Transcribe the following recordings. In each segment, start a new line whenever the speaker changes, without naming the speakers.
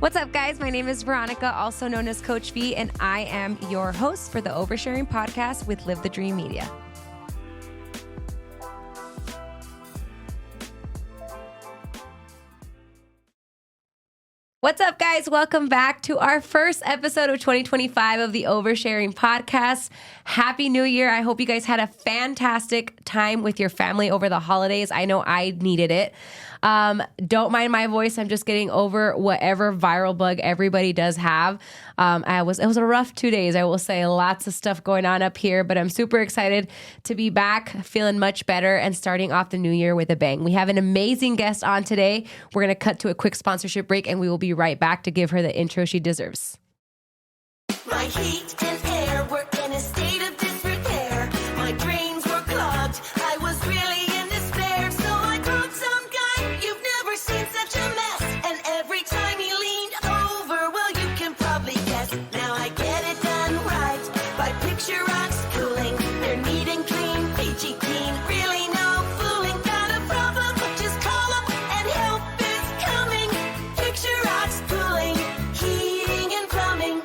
What's up, guys? My name is Veronica, also known as Coach V, and I am your host for the Oversharing podcast with Live the Dream Media. What's up, guys? Welcome back to our first episode of 2025 of the Oversharing podcast. Happy New Year. I hope you guys had a fantastic time with your family over the holidays. I know I needed it. Don't mind my voice. I'm just getting over whatever viral bug everybody does have. It was a rough 2 days. I will say lots of stuff going on up here, but I'm super excited to be back, feeling much better and starting off the new year with a bang. We have an amazing guest on today. We're going to cut to a quick sponsorship break and we will be right back to give her the intro she deserves.
My heat and air were in a state of disrepair. My drains were clogged. I was really in despair. So I called some guy. You've never seen such a mess. And every time he leaned over, well, you can probably guess. Now I get it done right by Picture Rocks Cooling. They're neat and clean, peachy keen. Really no fooling. Got a problem? Just call up and help is coming. Picture Rocks Cooling, heating and plumbing.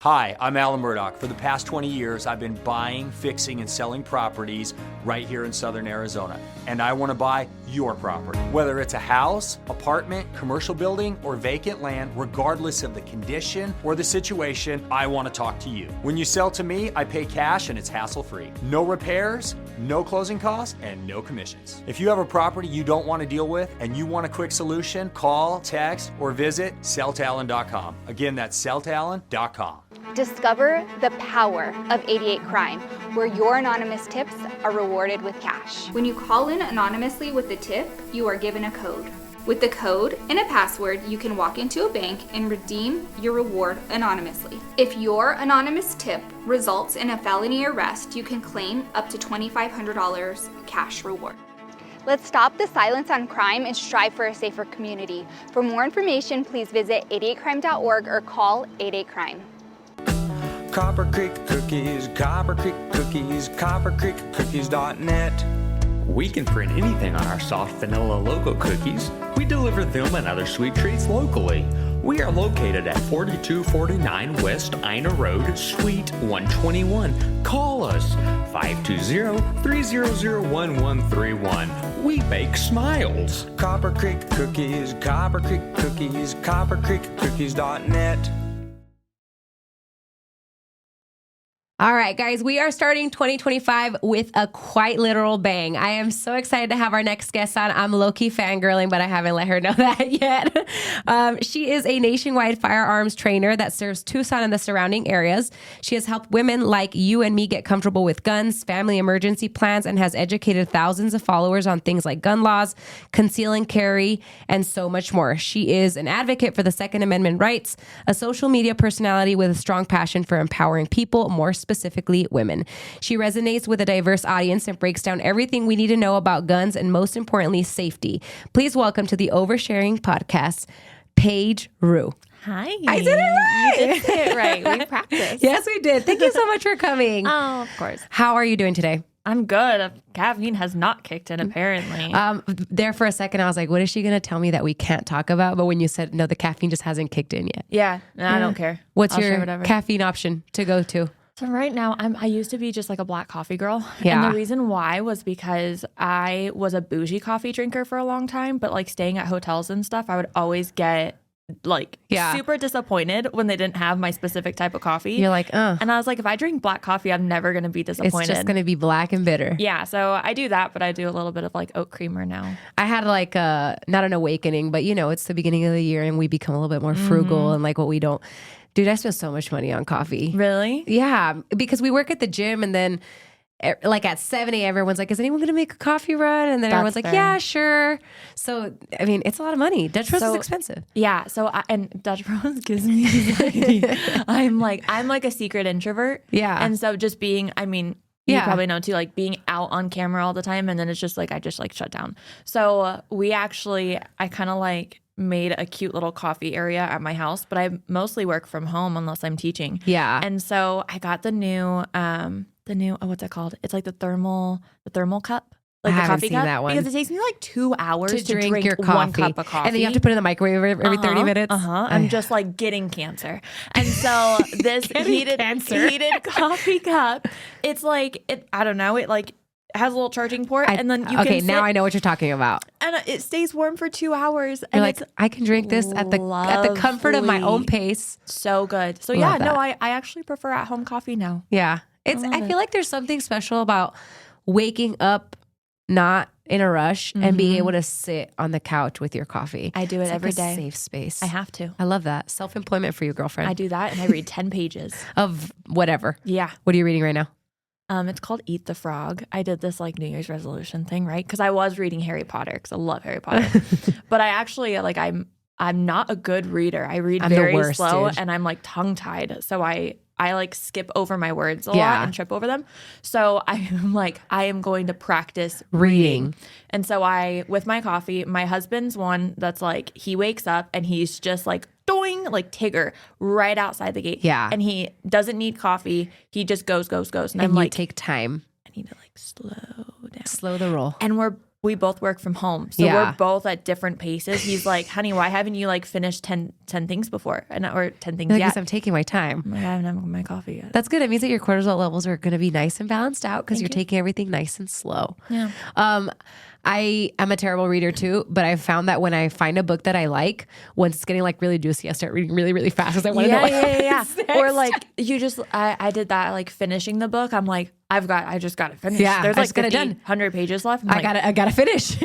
Hi, I'm Alan Murdoch. For the past 20 years, I've been buying, fixing, and selling properties right here in Southern Arizona. And I want to buy your property. Whether it's a house, apartment, commercial building, or vacant land, regardless of the condition or the situation, I want to talk to you. When you sell to me, I pay cash and it's hassle-free. No repairs, no closing costs, and no commissions. If you have a property you don't want to deal with and you want a quick solution, call, text, or visit selltalon.com. Again, that's selltalon.com.
Discover the power of 88 Crime, where your anonymous tips are rewarded with cash. When you call in anonymously with a tip, you are given a code. With the code and a password, you can walk into a bank and redeem your reward anonymously. If your anonymous tip results in a felony arrest, you can claim up to $2,500 cash reward. Let's stop the silence on crime and strive for a safer community. For more information, please visit 88crime.org or call 88crime.
Copper Creek Cookies, Copper Creek Cookies, CopperCreekCookies.net.
We can print anything on our soft vanilla logo cookies. We deliver them and other sweet treats locally. We are located at 4249 West Ina Road, Suite 121. Call us 520-300-1131. We bake smiles.
Copper Creek Cookies, Copper Creek Cookies, CopperCreekCookies.net.
All right, guys, we are starting 2025 with a quite literal bang. I am so excited to have our next guest on. I'm low-key fangirling, but I haven't let her know that yet. She is a nationwide firearms trainer that serves Tucson and the surrounding areas. She has helped women like you and me get comfortable with guns, family emergency plans, and has educated thousands of followers on things like gun laws, conceal and carry, and so much more. She is an advocate for the Second Amendment rights, a social media personality with a strong passion for empowering people, more specifically women. She resonates with a diverse audience and breaks down everything we need to know about guns and, most importantly, safety. Please welcome to the Oversharing podcast, Paige Roux.
Hi.
I did it right.
You did say it right. We practiced.
Yes, we did. Thank you so much for coming.
Oh, of course.
How are you doing today?
I'm good. Caffeine has not kicked in, apparently.
There for a second, I was like, what is she going to tell me that we can't talk about? But when you said, no, the caffeine just hasn't kicked in yet.
Yeah. No, I don't care.
What's
I'll share
your
whatever.
caffeine option to go to?
So right now, I used to be just like a black coffee girl.
Yeah.
And the reason why was because I was a bougie coffee drinker for a long time, but like staying at hotels and stuff, I would always get like super disappointed when they didn't have my specific type of coffee.
You're like,
And I was like, if I drink black coffee, I'm never going to be disappointed.
It's just going to be black and bitter.
Yeah. So I do that, but I do a little bit of like oat creamer now.
I had like not an awakening, but you know, it's the beginning of the year and we become a little bit more frugal and like what we don't. Dude, I spend so much money on coffee.
Really?
Yeah, because we work at the gym and then like at 7 a.m. everyone's like, is anyone going to make a coffee run? And then everyone's like,
fair.
yeah, sure. So, I mean, it's a lot of money. Dutch Bros is expensive.
Yeah. So, and Dutch Bros gives me anxiety. I'm like a secret introvert.
Yeah.
And so just being, I mean, you probably know too, like being out on camera all the time. And then it's just like, I just like shut down. So I kind of like made a cute little coffee area at my house, but I mostly work from home unless I'm teaching.
Yeah.
And so I got the new, what's it called? It's like the thermal cup. Like
I
the
haven't
coffee
seen
cup,
that one.
because it takes me like 2 hours
to drink your coffee.
1 cup of coffee.
And then you have to put it in the microwave every 30 minutes.
I'm just like getting cancer. And so this heated coffee cup, it's like, I don't know, it like has a little charging port, and then you
okay,
can
now I know what you're talking about.
and it stays warm for 2 hours.
You're
And
like,
it's
I can drink this at the comfort of my own
lovely.
pace.
So good. So
Love
yeah,
that.
no, I actually prefer at home coffee now.
Yeah. I feel like there's something special about waking up not in a rush and being able to sit on the couch with your coffee.
I do it
It's
every
like a
day.
safe space.
I have to.
I love that. Self-employment for you, girlfriend.
I do that, and I read 10 pages.
Of whatever.
Yeah.
What are you reading right now?
It's called Eat the Frog. I did this like New Year's resolution thing, right? Because I was reading Harry Potter because I love Harry Potter. But I actually like I'm not a good reader. I read
I'm the
very
worst,
slow,
dude.
and I'm like tongue tied. So I like skip over my words a
Yeah.
lot and trip over them. So I'm like, I am going to practice
Reading.
And so with my coffee, my husband's one that's like, he wakes up and he's just like, doing, like Tigger, right outside the gate.
Yeah.
And he doesn't need coffee. He just goes. And I'm
you
like,
take time.
I need to like slow down.
Slow the roll.
And we both work from home. So
Yeah.
we're both at different paces. He's like, honey, why haven't you like finished 10 things before? Or 10 things
Because
yet.
I'm taking my time.
I haven't had my coffee yet.
That's good. It means that your cortisol levels are going to be nice and balanced out because you're taking everything nice and slow.
Yeah.
I am a terrible reader too, but I found that when I find a book that I like, once it's getting like really juicy, I start reading really, really fast because I want to know what happens next.
Or like I did that, like finishing the book. I'm like, I just got to finish.
Yeah,
There's
I
like
just got it
50,
done.
100 pages left. I'm
I
like,
gotta finish.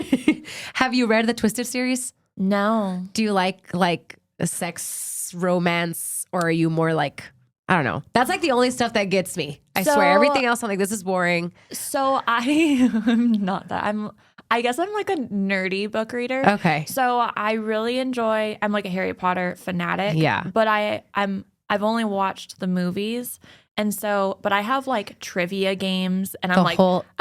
Have you read the Twisted series?
no.
Do you like a sex romance, or are you more like, I don't know? That's like the only stuff that gets me. I
So-
swear, everything else I'm like, this is boring.
So I'm not that. I guess I'm like a nerdy book reader.
Okay.
So I really I'm like a Harry Potter fanatic.
Yeah.
But I've only watched the movies. And so, but I have like trivia games, and I'm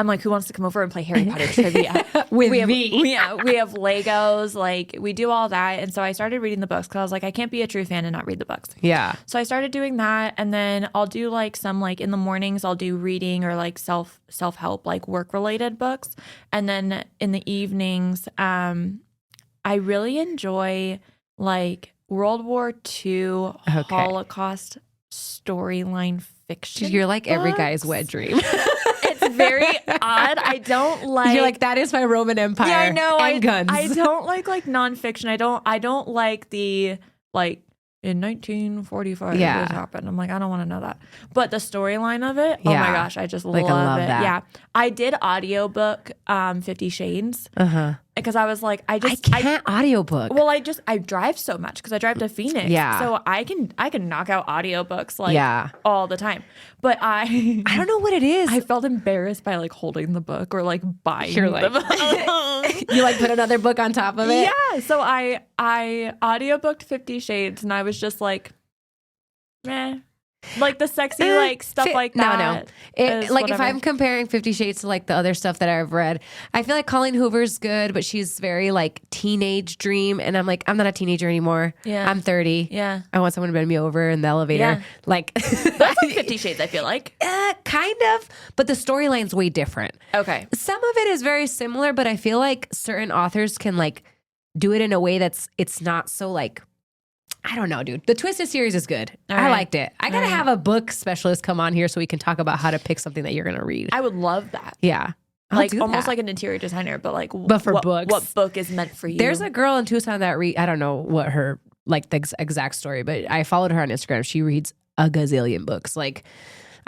like, who wants to come over and play Harry Potter trivia
With
we have,
me?
We have Legos, like we do all that. And so I started reading the books because I was like, I can't be a true fan and not read the books.
Yeah.
So I started doing that, and then I'll do like some like in the mornings I'll do reading or like self-help like work related books, and then in the evenings I really enjoy like World War II Holocaust storyline fiction.
You're like every
books.
guy's wet dream.
It's very odd. I don't like.
You're like, that is my Roman Empire.
Yeah, I know.
And guns.
I don't like nonfiction. I don't like the like in 1945
Yeah.
this happened. I'm like, I don't want to know that. But the storyline of it, oh
Yeah.
my gosh, I just
Like, I
love
love
it.
that.
Yeah. I did audiobook 50 Shades
Uh-huh.
because I was like,
I can't audiobook.
well, I drive so much because I drive to Phoenix.
Yeah.
So I can knock out audiobooks like
Yeah.
all the time. But I
don't know what it is.
I felt embarrassed by like holding the book or like buying
You're
the
like-
book.
You like put another book on top of it?
Yeah. So I audiobooked 50 Shades, and I was just like, meh. Like the sexy like stuff like that.
No.
is
Like if
whatever.
I'm comparing 50 Shades to like the other stuff that I've read, I feel like Colleen Hoover's good, but she's very like teenage dream. And I'm like, I'm not a teenager anymore.
Yeah.
I'm 30.
Yeah.
I want someone to bend me over in the elevator.
Yeah.
Like,
That's like 50 Shades, I feel like.
kind of, but the storyline's way different.
Okay.
Some of it is very similar, but I feel like certain authors can like do it in a way it's not so like, I don't know, dude. The Twisted series is good.
All
I
right.
liked it. I gotta
All right.
have a book specialist come on here so we can talk about how to pick something that you're gonna read.
I would love that.
Yeah. I'll
Like
do
almost
that.
like an interior designer, but like
But for books.
What book is meant for you?
There's a girl in Tucson that I don't know what her like the exact story, but I followed her on Instagram. She reads a gazillion books. Like,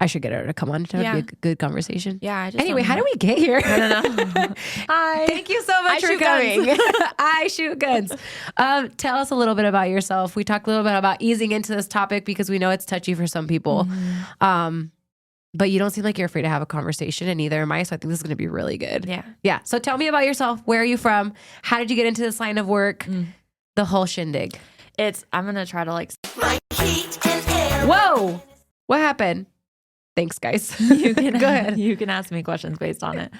I should get her to come on to
Yeah.
be a good conversation.
Yeah. I just
Anyway,
don't
how
know.
do we get here?
I don't know. Hi.
Thank you so much
I
for
shoot
coming.
guns.
I shoot guns. Tell us a little bit about yourself. We talked a little bit about easing into this topic because we know it's touchy for some people.
Mm-hmm.
But you don't seem like you're afraid to have a conversation, and neither am I. So I think this is going to be really good.
Yeah.
Yeah. So tell me about yourself. Where are you from? How did you get into this line of work? The whole shindig.
I'm gonna try to like
My heat and air.
Whoa. What happened? Thanks, guys.
you can
Go ahead.
You can ask me questions based on it.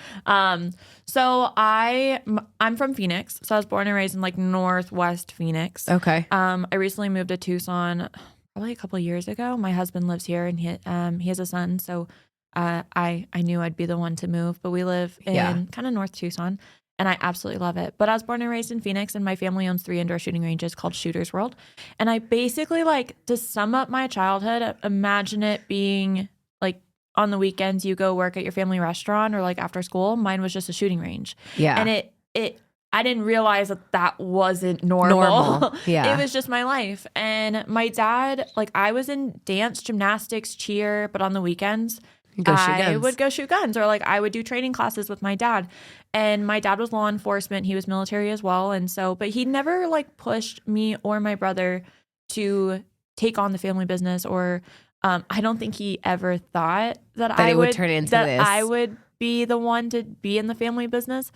So I'm from Phoenix. So I was born and raised in like Northwest Phoenix.
Okay.
I recently moved to Tucson probably a couple of years ago. My husband lives here, and he has a son. So I knew I'd be the one to move. But we live in kind of North Tucson, and I absolutely love it. But I was born and raised in Phoenix, and my family owns 3 indoor shooting ranges called Shooters World. And I basically, like, to sum up my childhood, imagine it being like on the weekends you go work at your family restaurant or like after school. Mine was just a shooting range.
Yeah.
And I didn't realize that wasn't normal.
Yeah.
It was just my life. And my dad, like, I was in dance, gymnastics, cheer, but on the weekends, I would go shoot guns, or like I would do training classes with my dad. And my dad was law enforcement. He was military as well. And so, but he never like pushed me or my brother to take on the family business, or I don't think he ever thought that I would turn into this. I would be the one to be in the family business.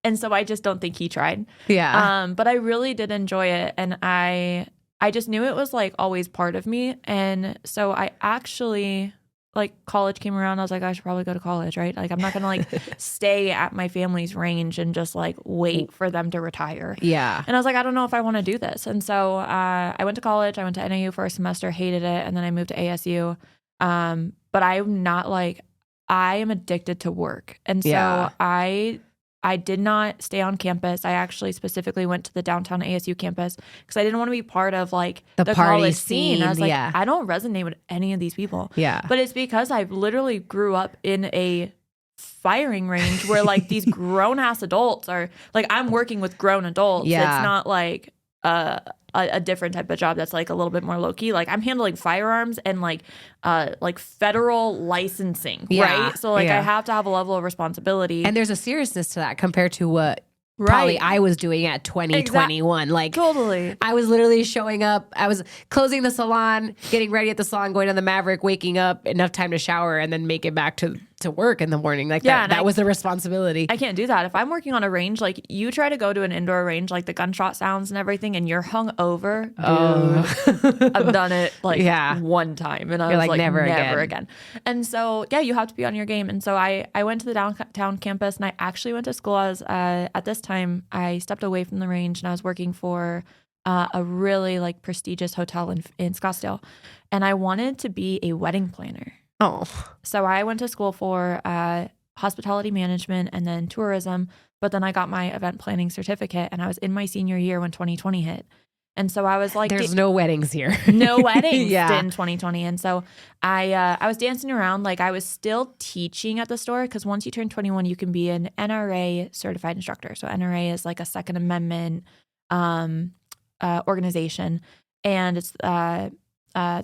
And so I just don't think he tried.
Yeah.
But I really did enjoy it. And I just knew it was like always part of me. And so I actually, like, college came around. I was like, I should probably go to college, right? Like, I'm not going to like stay at my family's range and just like wait for them to retire.
Yeah.
And I was like, I don't know if I want to do this. And so I went to college. I went to NAU for a semester, hated it. And then I moved to ASU. But I'm not like, I am addicted to work. And so I did not stay on campus. I actually specifically went to the downtown ASU campus because I didn't want to be part of like the
party
college scene. I was like,
yeah.
I don't resonate with any of these people.
Yeah.
But it's because I literally grew up in a firing range where like these grown ass adults are like, I'm working with grown adults.
Yeah.
It's not like a different type of job that's like a little bit more low key. Like, I'm handling firearms and like federal licensing, right? So like I have to have a level of responsibility.
And there's a seriousness to that compared to what probably I was doing at 21. Like,
totally.
I was literally showing up. I was closing the salon, getting ready at the salon, going to the Maverick, waking up, enough time to shower, and then make it back to work in the morning. Like, that was the responsibility.
I can't do that. If I'm working on a range, like, you try to go to an indoor range, like the gunshot sounds and everything, and you're hung over, dude. I've done it like one time, and I was like, never again. And so, you have to be on your game. And so I went to the downtown campus, and I actually went to school. I was, at this time, I stepped away from the range, and I was working for a really like prestigious hotel in Scottsdale, and I wanted to be a wedding planner.
Oh.
So I went to school for hospitality management and then tourism, but then I got my event planning certificate, and I was in my senior year when 2020 hit. And so I was like,
there's no weddings here.
No weddings in 2020. And so I was dancing around. Like, I was still teaching at the store, because once you turn 21, you can be an NRA certified instructor. So NRA is like a Second Amendment organization, and it's the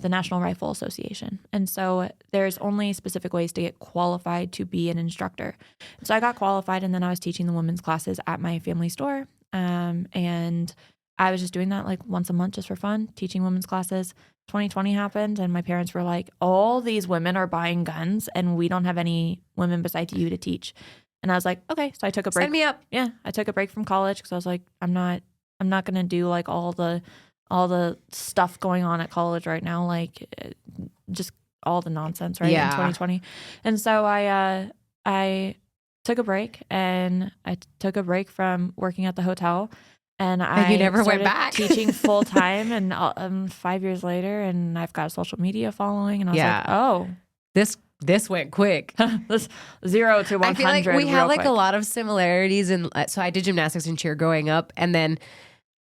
National Rifle Association. And so there's only specific ways to get qualified to be an instructor. So I got qualified, and then I was teaching the women's classes at my family store. And I was just doing that like once a month just for fun, teaching women's classes. 2020 happened, and my parents were like, all these women are buying guns, and we don't have any women besides you to teach. And I was like, okay. So I took a break.
Sign me up.
Yeah. I took a break from college because I was like, I'm not going to do like all the stuff going on at college right now, like just all the nonsense, right? In 2020. And so I took a break, and I took a break from working at the hotel, and I
never went back
teaching full time, and 5 years later, and I've got a social media following, and I was like, oh,
this went quick.
This 0 to 100.
I feel like we have like
quick.
a lot of similarities. And so I did gymnastics and cheer growing up, and then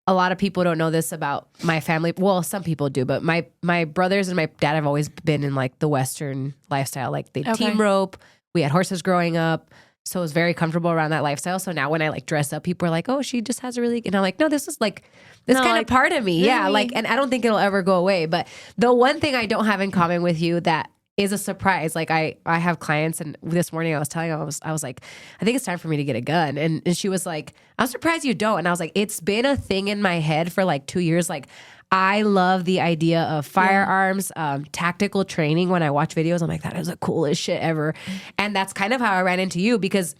a lot of people don't know this about my family. Well, some people do, but my brothers and my dad have always been in like the Western lifestyle. Like they team rope. We had horses growing up. So I was very comfortable around that lifestyle. So now when I like dress up, people are like, oh, she just has a really, and I'm like, no, this is like, this kind of part of me. Yeah. Like, and I don't think it'll ever go away. But the one thing I don't have in common with you that is a surprise. Like I have clients, and this morning I was telling her, I was like, I think it's time for me to get a gun. And she was like, I'm surprised you don't. And I was like, it's been a thing in my head for like 2 years. Like, I love the idea of firearms, tactical training. When I watch videos, I'm like, that is the coolest shit ever. And that's kind of how I ran into you, because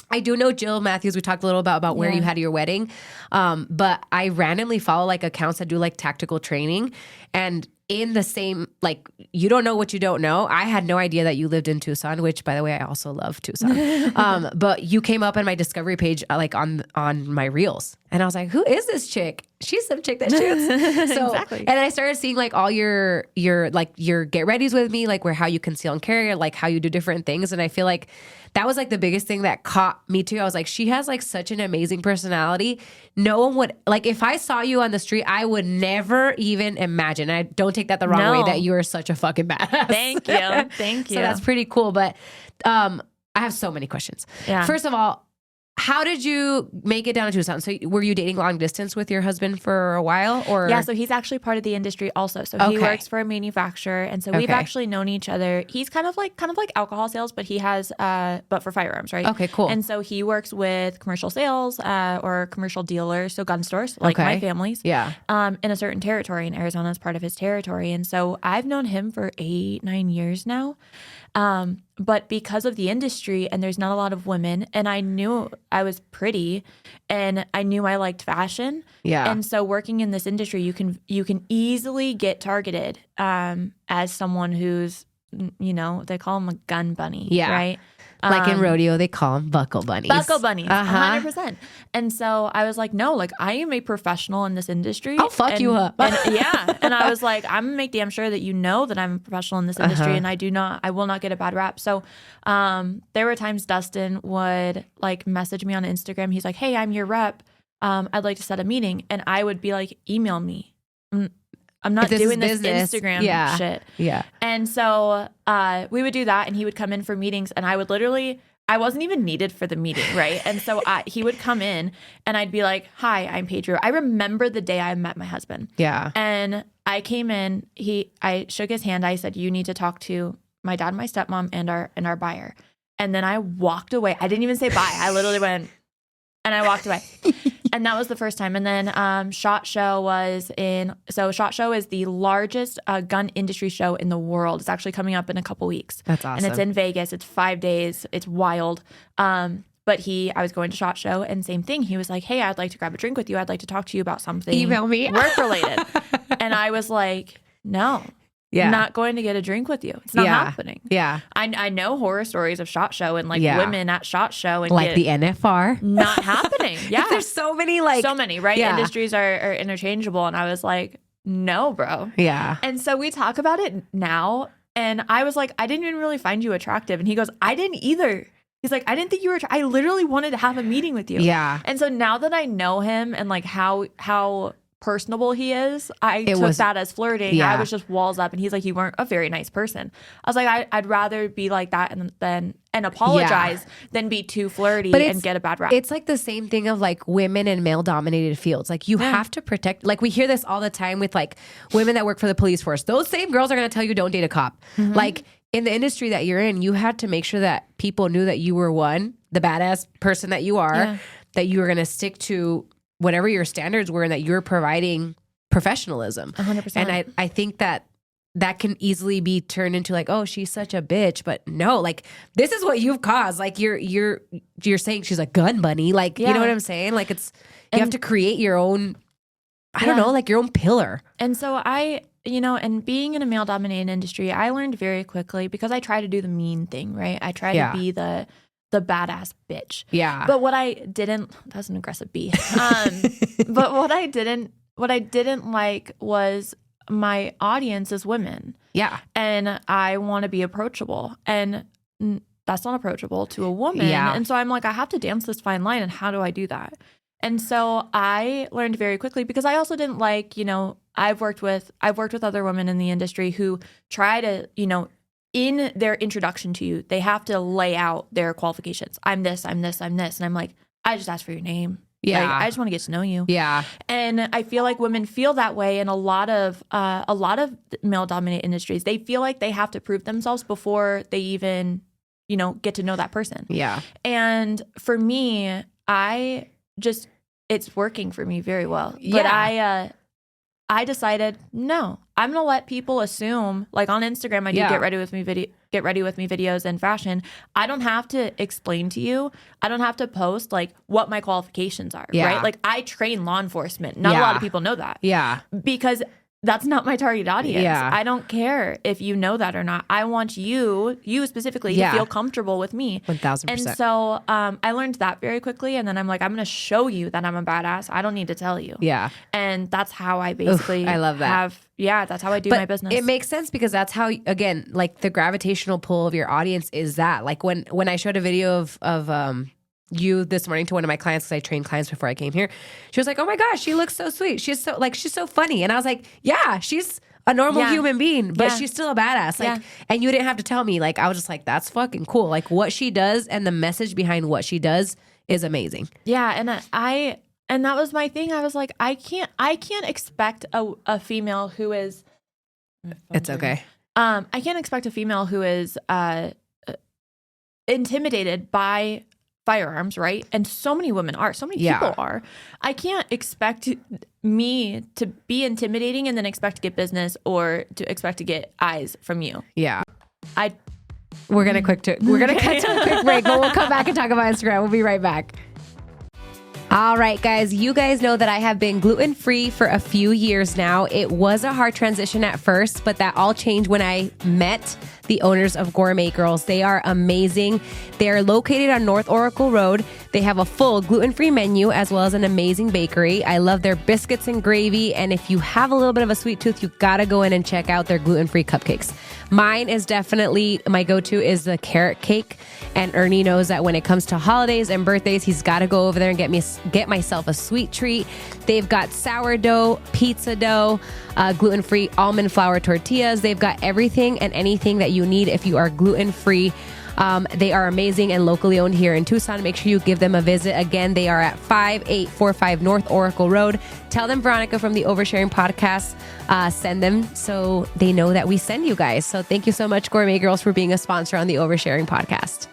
I do know Jill Matthews. We talked a little about where you had your wedding. But I randomly follow like accounts that do like tactical training. And in the same, like, you don't know what you don't know. I had no idea that you lived in Tucson, which, by the way, I also love Tucson. But you came up on my discovery page, like on my reels. And I was like, who is this chick? She's some chick that shoots. So,
Exactly.
And I started seeing like all your like your get readies with me, like where how you conceal and carry, like how you do different things. And I feel like that was like the biggest thing that caught me too. I was like, she has like such an amazing personality. No one would like, if I saw you on the street, I would never even imagine. I don't take that the wrong way, that you are such a fucking badass.
Thank you. Thank you.
So that's pretty cool. But I have so many questions.
Yeah.
First of all, how did you make it down to Tucson? So were you dating long distance with your husband for a while, or?
Yeah, so he's actually part of the industry also. So he works for a manufacturer, and so we've actually known each other. He's kind of like alcohol sales, but he has but for firearms, right?
Okay, cool.
And so he works with commercial sales or commercial dealers, so gun stores like my family's.
Yeah.
In a certain territory, and Arizona is part of his territory, and so I've known him for 8-9 years now. But because of the industry and there's not a lot of women, and I knew I was pretty and I knew I liked fashion.
Yeah.
And so working in this industry, you can easily get targeted, as someone who's, they call them a gun bunny.
Yeah.
Right.
Like in rodeo, they call them buckle bunnies.
Buckle bunnies, 100%. And so I was like, no, like I am a professional in this industry.
I'll fuck you up.
And I was like, I'm gonna make damn sure that you know that I'm a professional in this industry, and I will not get a bad rap. So there were times Dustin would like message me on Instagram. He's like, hey, I'm your rep. I'd like to set a meeting. And I would be like, email me. I'm not doing this Instagram shit.
Yeah.
And so we would do that, and he would come in for meetings, and I wasn't even needed for the meeting, right? And so he would come in, and I'd be like, hi, I'm Paige Roux. I remember the day I met my husband.
Yeah.
And I came in, I shook his hand. I said, you need to talk to my dad, my stepmom, and our buyer. And then I walked away. I didn't even say bye. I literally went, and I walked away. And that was the first time. And then SHOT Show SHOT Show is the largest gun industry show in the world. It's actually coming up in a couple weeks.
That's awesome.
And it's in Vegas. It's 5 days. It's wild. But I was going to SHOT Show, and same thing. He was like, hey, I'd like to grab a drink with you. I'd like to talk to you about something.
Email me.
Work related. And I was like, no.
Yeah.
I'm not going to get a drink with you. It's not happening.
Yeah.
I know horror stories of SHOT Show and like women at SHOT Show and
like the NFR.
Not happening. Yeah.
There's so many
right?
Yeah.
Industries are interchangeable. And I was like, no, bro.
Yeah.
And so we talk about it now. And I was like, I didn't even really find you attractive. And he goes, I didn't either. He's like, I didn't think you were, I literally wanted to have a meeting with you.
Yeah.
And so now that I know him and like how personable he is, I took that as flirting.
Yeah.
I was just walls up, and he's like, you weren't a very nice person. I was like, I'd rather be like that and apologize than be too flirty and get a bad rap.
It's like the same thing of like women in male dominated fields. Like you have to protect, like we hear this all the time with like women that work for the police force. Those same girls are going to tell you don't date a cop. Mm-hmm. Like in the industry that you're in, you had to make sure that people knew that you were the badass person that you are, that you were going to stick to whatever your standards were, and that you're providing professionalism.
100%.
And I think that can easily be turned into like, oh, she's such a bitch. But no, like this is what you've caused. Like you're saying she's a gun bunny. Like, you know what I'm saying? Like you have to create your own, I don't know, like your own pillar.
And so and being in a male dominated industry, I learned very quickly, because I try to do the mean thing, right? I try to be the badass bitch.
Yeah.
But what I didn't, that's an aggressive B. But what I didn't like was my audience is women.
Yeah.
And I want to be approachable, and that's not approachable to a woman.
Yeah.
And so I'm like, I have to dance this fine line, and how do I do that? And so I learned very quickly, because I also didn't like, I've worked with other women in the industry who try to, in their introduction to you, they have to lay out their qualifications. I'm this, I'm this, I'm this. And I'm like, I just asked for your name.
Yeah.
Like, I just want to get to know you.
Yeah.
And I feel like women feel that way in a lot of male dominated industries. They feel like they have to prove themselves before they even, get to know that person.
Yeah.
And for me, it's working for me very well. But I decided, no, I'm going to let people assume, like on Instagram, I do get ready with me videos and fashion. I don't have to explain to you. I don't have to post like what my qualifications are, right? Like I train law enforcement. Not a lot of people know that.
Yeah.
Because that's not my target audience.
Yeah.
I don't care if you know that or not. I want you specifically to feel comfortable with me.
1000%.
And so I learned that very quickly. And then I'm like, I'm going to show you that I'm a badass. I don't need to tell you.
Yeah.
And that's how I basically
I love that.
that's how I do my business.
It makes sense because that's how, again, like the gravitational pull of your audience is that. Like when I showed a video of you this morning to one of my clients, because I trained clients before I came here, she was like, oh my gosh, she looks so sweet. She's so funny. And I was like, yeah, she's a normal human being, but she's still a badass. Like, and you didn't have to tell me. Like, I was just like, that's fucking cool. Like what she does and the message behind what she does is amazing.
Yeah. And that was my thing. I was like, I can't expect a female who is.
It's okay.
I can't expect a female who is intimidated by firearms, right? And so many women are. So many people are. I can't expect me to be intimidating and then expect to get business or to expect to get eyes from you.
Yeah.
We're
gonna cut to a quick break, but we'll come back and talk about Instagram. We'll be right back. All right, guys, you guys know that I have been gluten-free for a few years now. It was a hard transition at first, but that all changed when I met the owners of Gourmet Girls. They are amazing. They are located on North Oracle Road. They have a full gluten-free menu as well as an amazing bakery. I love their biscuits and gravy, and if you have a little bit of a sweet tooth, you gotta go in and check out their gluten-free cupcakes. Mine is definitely, my go-to is the carrot cake. And Ernie knows that when it comes to holidays and birthdays, he's got to go over there and get myself a sweet treat. They've got sourdough, pizza dough, gluten-free almond flour tortillas. They've got everything and anything that you need if you are gluten-free. They are amazing and locally owned here in Tucson. Make sure you give them a visit. Again, they are at 5845 North Oracle Road. Tell them Veronica from the Oversharing Podcast send them so they know that we send you guys. So thank you so much, Gourmet Girls, for being a sponsor on the Oversharing Podcast.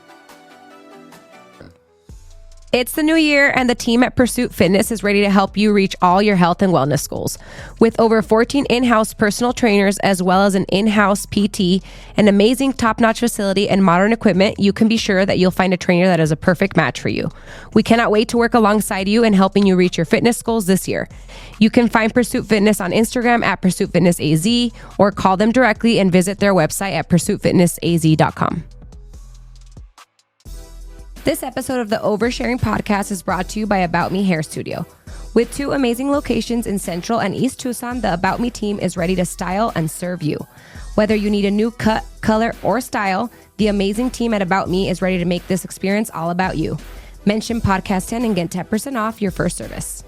It's the new year, and the team at Pursuit Fitness is ready to help you reach all your health and wellness goals. With over 14 in-house personal trainers, as well as an in-house PT, an amazing top-notch facility, and modern equipment, you can be sure that you'll find a trainer that is a perfect match for you. We cannot wait to work alongside you in helping you reach your fitness goals this year. You can find Pursuit Fitness on Instagram at Pursuit Fitness AZ, or call them directly and visit their website at pursuitfitnessaz.com. This episode of the Oversharing Podcast is brought to you by About Me Hair Studio. With 2 amazing locations in Central and East Tucson, the About Me team is ready to style and serve you. Whether you need a new cut, color, or style, the amazing team at About Me is ready to make this experience all about you. Mention Podcast 10 and get 10% off your first service.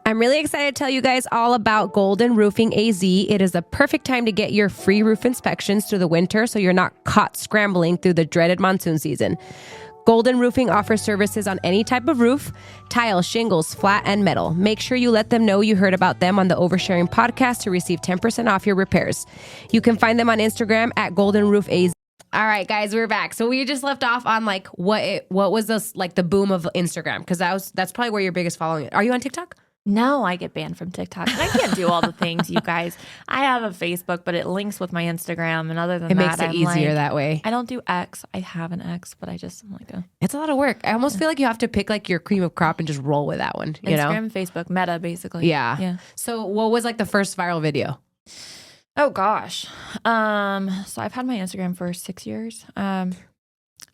I'm really excited to tell you guys all about Golden Roofing AZ. It is the perfect time to get your free roof inspections through the winter so you're not caught scrambling through the dreaded monsoon season. Golden Roofing offers services on any type of roof, tile, shingles, flat, and metal. Make sure you let them know you heard about them on the Oversharing Podcast to receive 10% off your repairs. You can find them on Instagram at Golden Roof AZ. All right, guys, we're back. So we just left off on like what was this, like the boom of Instagram, because that's probably where your biggest following. Are you on TikTok?
No, I get banned from TikTok. I can't do all the things, you guys. I have a Facebook, but it links with my Instagram. And other than
it
that,
makes it easier that way.
I don't do X. I have an X, but I'm like
it's a lot of work. I almost feel like you have to pick like your cream of crop and just roll with that one. You
Instagram,
know?
Facebook, Meta, basically.
Yeah. So what was like the first viral video?
Oh gosh. So I've had my Instagram for 6 years. I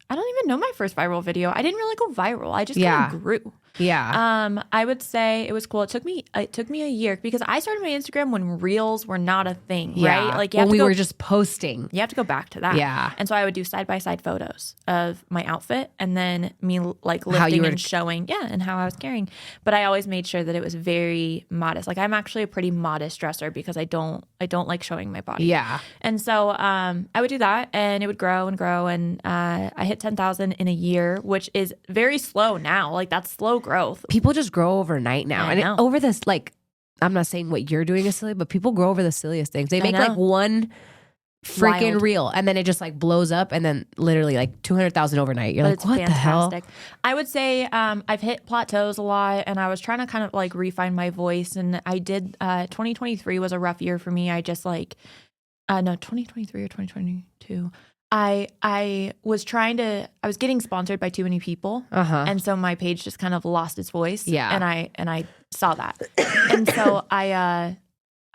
don't even know my first viral video. I didn't really go viral. I just kind of grew.
Yeah.
I would say it was cool. It took me a year because I started my Instagram when reels were not a thing, right? Like
when we were just posting.
You have to go back to that.
Yeah.
And so I would do side-by-side photos of my outfit and then me like lifting and showing, and how I was carrying. But I always made sure that it was very modest. Like I'm actually a pretty modest dresser because I don't like showing my body.
Yeah.
And so I would do that and it would grow and grow. And I hit 10,000 in a year, which is very slow now. Like that's slow growth.
People just grow overnight now.
I know.
Over this, like, I'm not saying what you're doing is silly, but people grow over the silliest things. They make like one freaking reel and then it just like blows up and then literally like 200,000 overnight. You're like, what
fantastic.
the hell?
I would say I've hit plateaus a lot and I was trying to kind of like refine my voice. And I did, 2023 was a rough year for me. I just like, 2023 or 2022. I was getting sponsored by too many people. And so my page just kind of lost its voice.
Yeah.
And I saw that. And so I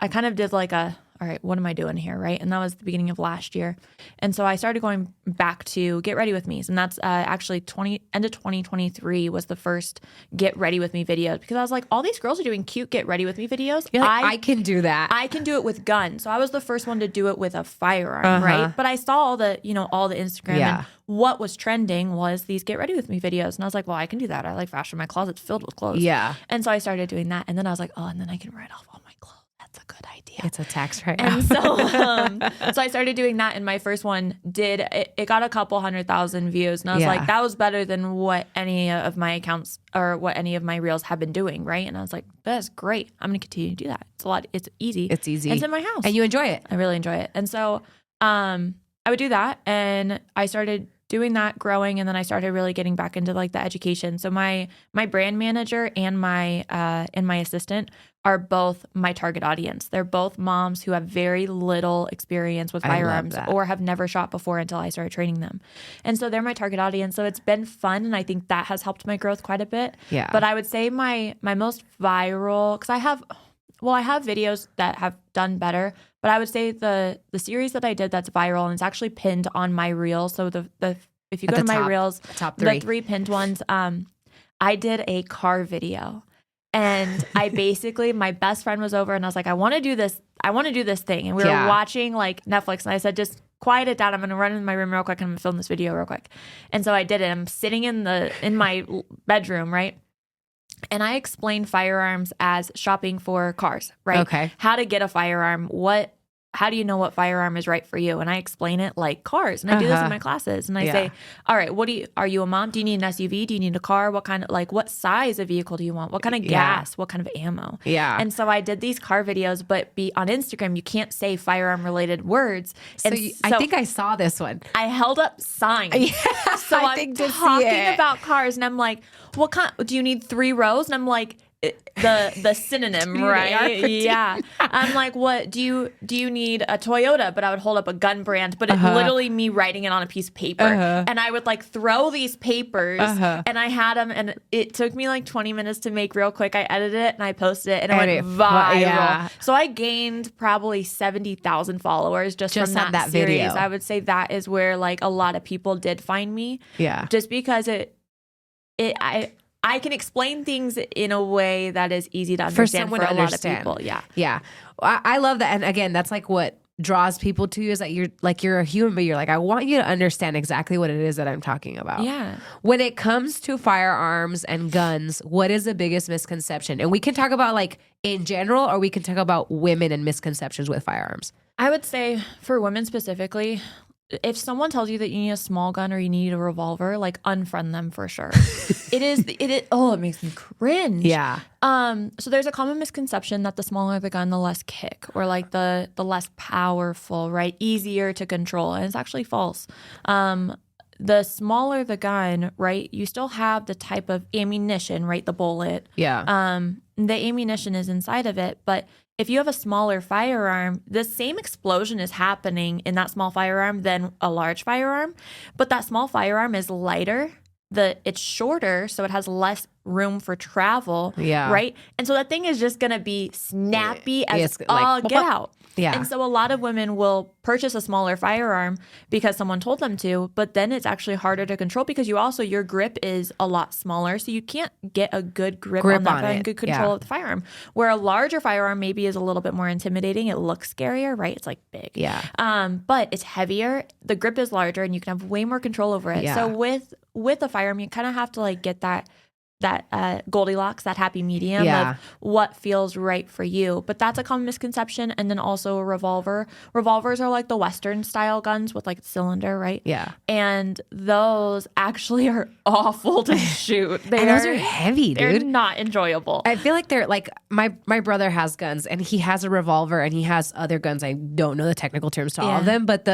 I kind of did like all right, what am I doing here, right? And that was the beginning of last year. And so I started going back to Get Ready With Me. And that's actually end of 2023 was the first Get Ready With Me videos, because I was like, all these girls are doing cute Get Ready With Me videos.
You're like, I can do that.
I can do it with guns. So I was the first one to do it with a firearm, right? But I saw all the Instagram and what was trending was these Get Ready With Me videos. And I was like, well, I can do that. I like fashion. My closet's filled with clothes.
Yeah.
And so I started doing that. And then I was like, oh, and then I can write off all my clothes. That's a good idea.
It's a tax write-off.
And so I started doing that, and my first one it got a couple 100,000 views, and I was like, that was better than what any of my accounts or what any of my reels have been doing, right? And I was like, that's great. I'm going to continue to do that. It's easy.
It's easy.
It's in my house.
And you enjoy it.
I really enjoy it. And so I would do that, and I started doing that, growing, and then I started really getting back into like the education. So my brand manager and my assistant are both my target audience. They're both moms who have very little experience with firearms or have never shot before until I started training them. And so they're my target audience. So it's been fun, and I think that has helped my growth quite a bit.
Yeah.
But I would say my most viral, because I have videos that have done better, but I would say the series that I did that's viral, and it's actually pinned on my reel. So if you go to my reels,
top 3.
the 3 pinned ones, I did a car video, and I basically, my best friend was over, and I was like, I want to do this thing, and we were watching like Netflix, and I said, just quiet it down. I'm going to run in my room real quick, and I'm going to film this video real quick. And so I did it. I'm sitting in my bedroom, right? And I explained firearms as shopping for cars, right?
Okay.
How to get a firearm, how do you know what firearm is right for you? And I explain it like cars. And I do this in my classes. And I say, all right, are you a mom? Do you need an SUV? Do you need a car? What size of vehicle do you want? What kind of gas? What kind of ammo?
Yeah.
And so I did these car videos, but on Instagram, you can't say firearm related words.
So I think I saw this one.
I held up signs.
Yeah,
so I'm talking about cars, and I'm like, what kind? Do you need 3 rows? And I'm like, the synonym, right? Yeah. I'm like, what do you need a Toyota? But I would hold up a gun brand, but it's literally me writing it on a piece of paper. And I would like throw these papers, and I had them, and it took me like 20 minutes to make real quick. I edited it and I posted it, and it went viral. Yeah. So I gained probably 70,000 followers just from that series. Video. I would say that is where like a lot of people did find me.
Yeah.
Just because I can explain things in a way that is easy to understand for a lot of people. Yeah.
Yeah. I love that. And again, that's like what draws people to you, is that you're a human, but you're like, I want you to understand exactly what it is that I'm talking about.
Yeah.
When it comes to firearms and guns, what is the biggest misconception? And we can talk about like in general, or we can talk about women and misconceptions with firearms.
I would say for women specifically, if someone tells you that you need a small gun or you need a revolver, like unfriend them for sure. It makes me cringe.
Yeah.
So there's a common misconception that the smaller the gun, the less kick, or like the less powerful, right? Easier to control. And it's actually false. The smaller the gun, right, you still have the type of ammunition, right? The bullet.
Yeah.
The ammunition is inside of it, but if you have a smaller firearm, the same explosion is happening in that small firearm than a large firearm, but that small firearm is lighter. It's shorter, so it has less room for travel.
Yeah.
Right? And so that thing is just going to be snappy as all get out.
Yeah.
And so a lot of women will purchase a smaller firearm because someone told them to, but then it's actually harder to control because your grip is a lot smaller. So you can't get a good grip on that and good control of the firearm. Where a larger firearm maybe is a little bit more intimidating. It looks scarier, right? It's like big.
Yeah.
But it's heavier. The grip is larger and you can have way more control over it.
Yeah.
So with a firearm, you kind of have to like get that Goldilocks, that happy medium of what feels right for you. But that's a common misconception. And then also a revolver. Revolvers are like the Western style guns with like a cylinder, right?
Yeah.
And those actually are awful to shoot.
Those are heavy, dude.
They're not enjoyable.
I feel like they're like, my brother has guns and he has a revolver and he has other guns. I don't know the technical terms to all of them, but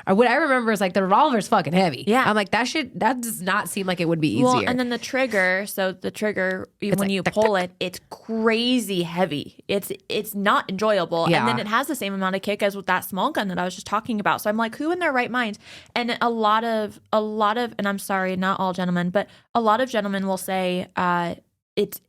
what I remember is like the revolver's fucking heavy.
Yeah.
I'm like, that does not seem like it would be easier.
Well, and then the trigger, the trigger, when you pull it, it's crazy heavy. It's not enjoyable.
Yeah.
And then it has the same amount of kick as with that small gun that I was just talking about. So I'm like, who in their right mind? And a lot of, and I'm sorry, not all gentlemen, but a lot of gentlemen will say it's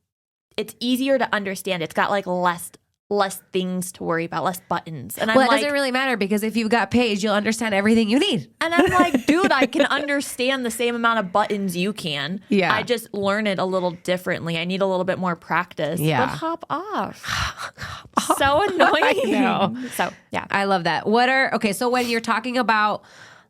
easier to understand. It's got like less less things to worry about, less buttons. And
Well,
I'm
it
like,
doesn't really matter because if you've got Paige, you'll understand everything you need.
and I'm like, dude, I can understand the same amount of buttons you can.
Yeah.
I just learn it a little differently. I need a little bit more practice.
Yeah.
But hop off. So annoying.
know.
So yeah.
I love that. So when you're talking about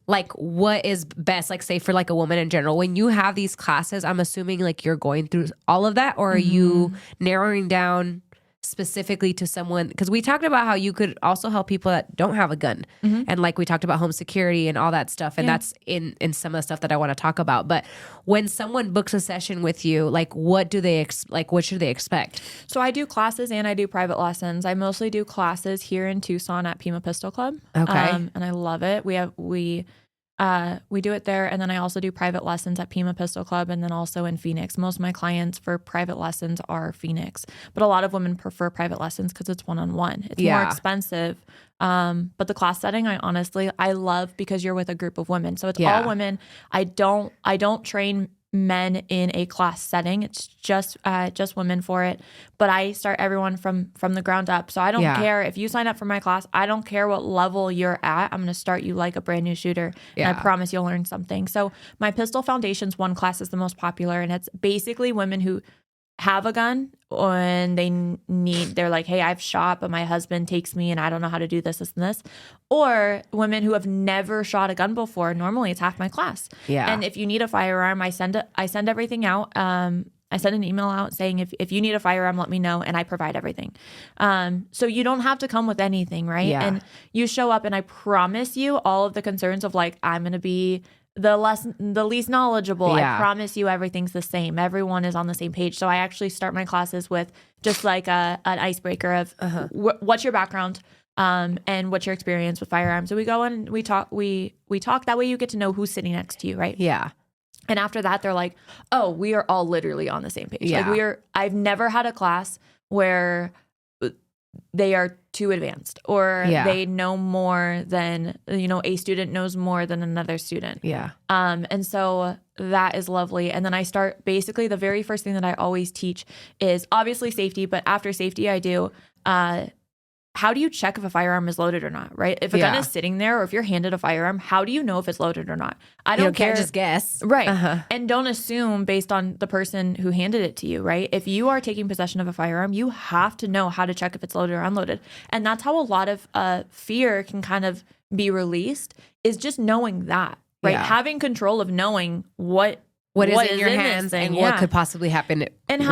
like what is best, like say for like a woman in general, when you have these classes, I'm assuming like you're going through all of that, or are you narrowing down specifically to someone? Because we talked about how you could also help people that don't have a gun, and like we talked about home security and all that stuff, and that's in some of the stuff that I want to talk about. But when someone books a session with you, like what do they what should they expect?
So I do classes and I do private lessons. I mostly do classes here in Tucson at Pima Pistol Club.
Okay.
And I love it. We do it there, and then I also do private lessons at Pima Pistol Club, and then also in Phoenix. Most of my clients for private lessons are Phoenix, but a lot of women prefer private lessons because it's one-on-one. It's more expensive, but the class setting I love because you're with a group of women, so it's all women. I don't train men in a class setting. It's just women for it. But I start everyone from the ground up. So I don't care if you sign up for my class. I don't care what level you're at. I'm going to start you like a brand new shooter. And I promise you'll learn something. So my Pistol Foundations 1 class is the most popular, and it's basically women who have a gun and they're like, hey, I've shot, but my husband takes me and I don't know how to do this and this. Or women who have never shot a gun before. Normally it's half my class.
Yeah.
And if you need a firearm, I send everything out. I send an email out saying, if you need a firearm, let me know, and I provide everything. So you don't have to come with anything, right?
Yeah.
And you show up, and I promise you all of the concerns of like, I'm going to be the least knowledgeable.
Yeah.
I promise you everything's the same. Everyone is on the same page. So I actually start my classes with just like an icebreaker of what's your background, and what's your experience with firearms. So we go in and we talk. We talk. That way you get to know who's sitting next to you, right?
Yeah.
And after that, they're like, oh, we are all literally on the same page.
Yeah.
Like I've never had a class where they are too advanced or they know more than, a student knows more than another student.
Yeah.
And so that is lovely. And then I start, basically the very first thing that I always teach is obviously safety, but after safety I do, how do you check if a firearm is loaded or not, right? If a gun is sitting there, or if you're handed a firearm, how do you know if it's loaded or not? I don't care.
Can't just guess.
Right. And don't assume based on the person who handed it to you, right? If you are taking possession of a firearm, you have to know how to check if it's loaded or unloaded. And that's how a lot of fear can kind of be released, is just knowing that, right?
Yeah.
Having control of knowing what
is in your hands and what could possibly happen
and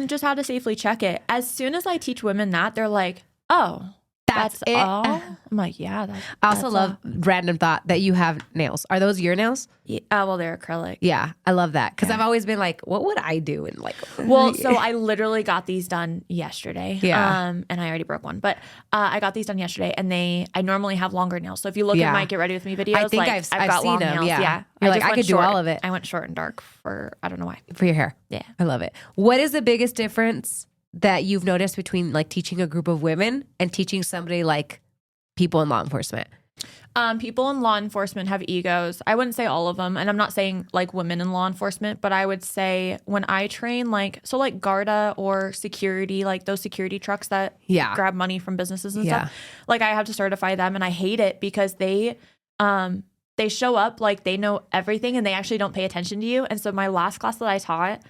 just how to safely check it. As soon as I teach women that, they're like, oh, that's
it.
all? I'm like, yeah.
I also love random thought that you have nails. Are those your nails?
Yeah, well, they're acrylic.
Yeah, I love that because I've always been like, what would I do? And like,
well, so I literally got these done yesterday.
Yeah.
And I already broke one, but I got these done yesterday, and I normally have longer nails. So if you look at my Get Ready With Me videos,
I think I've
got
seen
long
them.
nails.
Yeah. You're like, I could do all of it.
I went short and dark for, I don't know why.
For your hair.
Yeah.
I love it. What is the biggest difference that you've noticed between like teaching a group of women and teaching somebody like people in law enforcement?
People in law enforcement have egos. I wouldn't say all of them, and I'm not saying like women in law enforcement, but I would say when I train like Garda or security, like those security trucks that grab money from businesses and stuff, like I have to certify them, and I hate it because they show up like they know everything and they actually don't pay attention to you. And so my last class that I taught,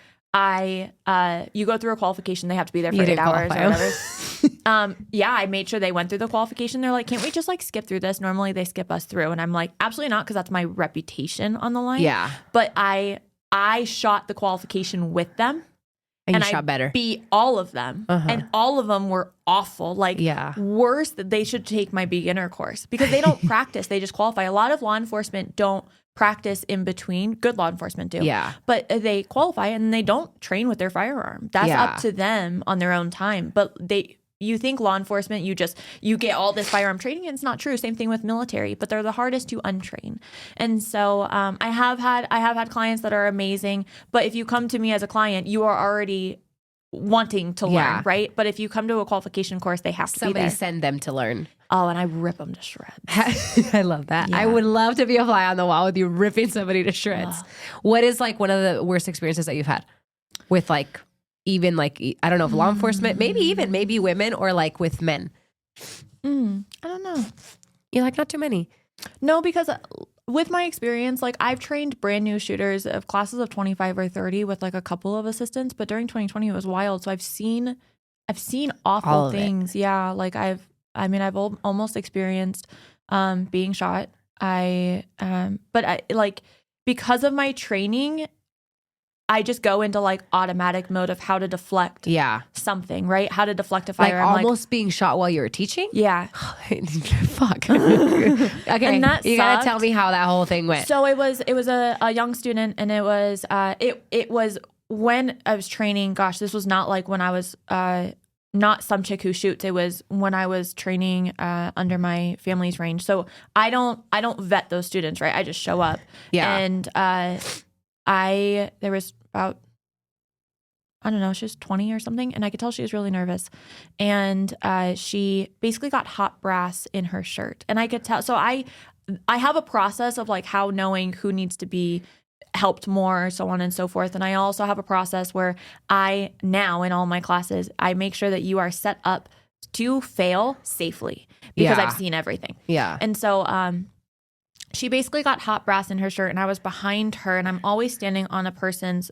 you go through a qualification. They have to be there for 8 hours or whatever. I made sure they went through the qualification. They're like, can't we just like skip through this? Normally they skip us through. And I'm like, absolutely not, because that's my reputation on the line. Yeah. But I shot the qualification with them.
And you shot better.
Beat all of them. And all of them were awful. Like worse, that they should take my beginner course because they don't practice. They just qualify. A lot of law enforcement don't practice in between. Good law enforcement do. Yeah. But they qualify and they don't train with their firearm. That's up to them on their own time. But you think law enforcement, you get all this firearm training, and it's not true. Same thing with military, but they're the hardest to untrain. And so I have had clients that are amazing, but if you come to me as a client, you are already wanting to learn, right? But if you come to a qualification course, they have to be there.
Somebody send them to learn.
Oh, and I rip them to shreds.
I love that. Yeah. I would love to be a fly on the wall with you ripping somebody to shreds. What is like one of the worst experiences that you've had with like even like, I don't know if law enforcement, maybe women or like with men?
I don't know.
You're like, not too many.
No, because with my experience, like I've trained brand new shooters of classes of 25 or 30 with like a couple of assistants, but during 2020 it was wild. So I've seen awful things. Yeah, like I've almost experienced being shot. But I like, because of my training, I just go into like automatic mode of how to deflect something, right? How to deflect a fire.
Like almost being shot while you were teaching?
Yeah.
Fuck. Okay.
And that
you gotta tell me how that whole thing went.
So it was a young student, and it was when I was training. Gosh, this was not like when I was not some chick who shoots. It was when I was training under my family's range. So I don't vet those students, right? I just show up.
Yeah.
And there was about, I don't know, she was 20 or something, and I could tell she was really nervous. And she basically got hot brass in her shirt. And I could tell, so I have a process of like how knowing who needs to be helped more, so on and so forth. And I also have a process where now in all my classes, I make sure that you are set up to fail safely, because I've seen everything.
Yeah.
And so, she basically got hot brass in her shirt, and I was behind her, and I'm always standing on a person's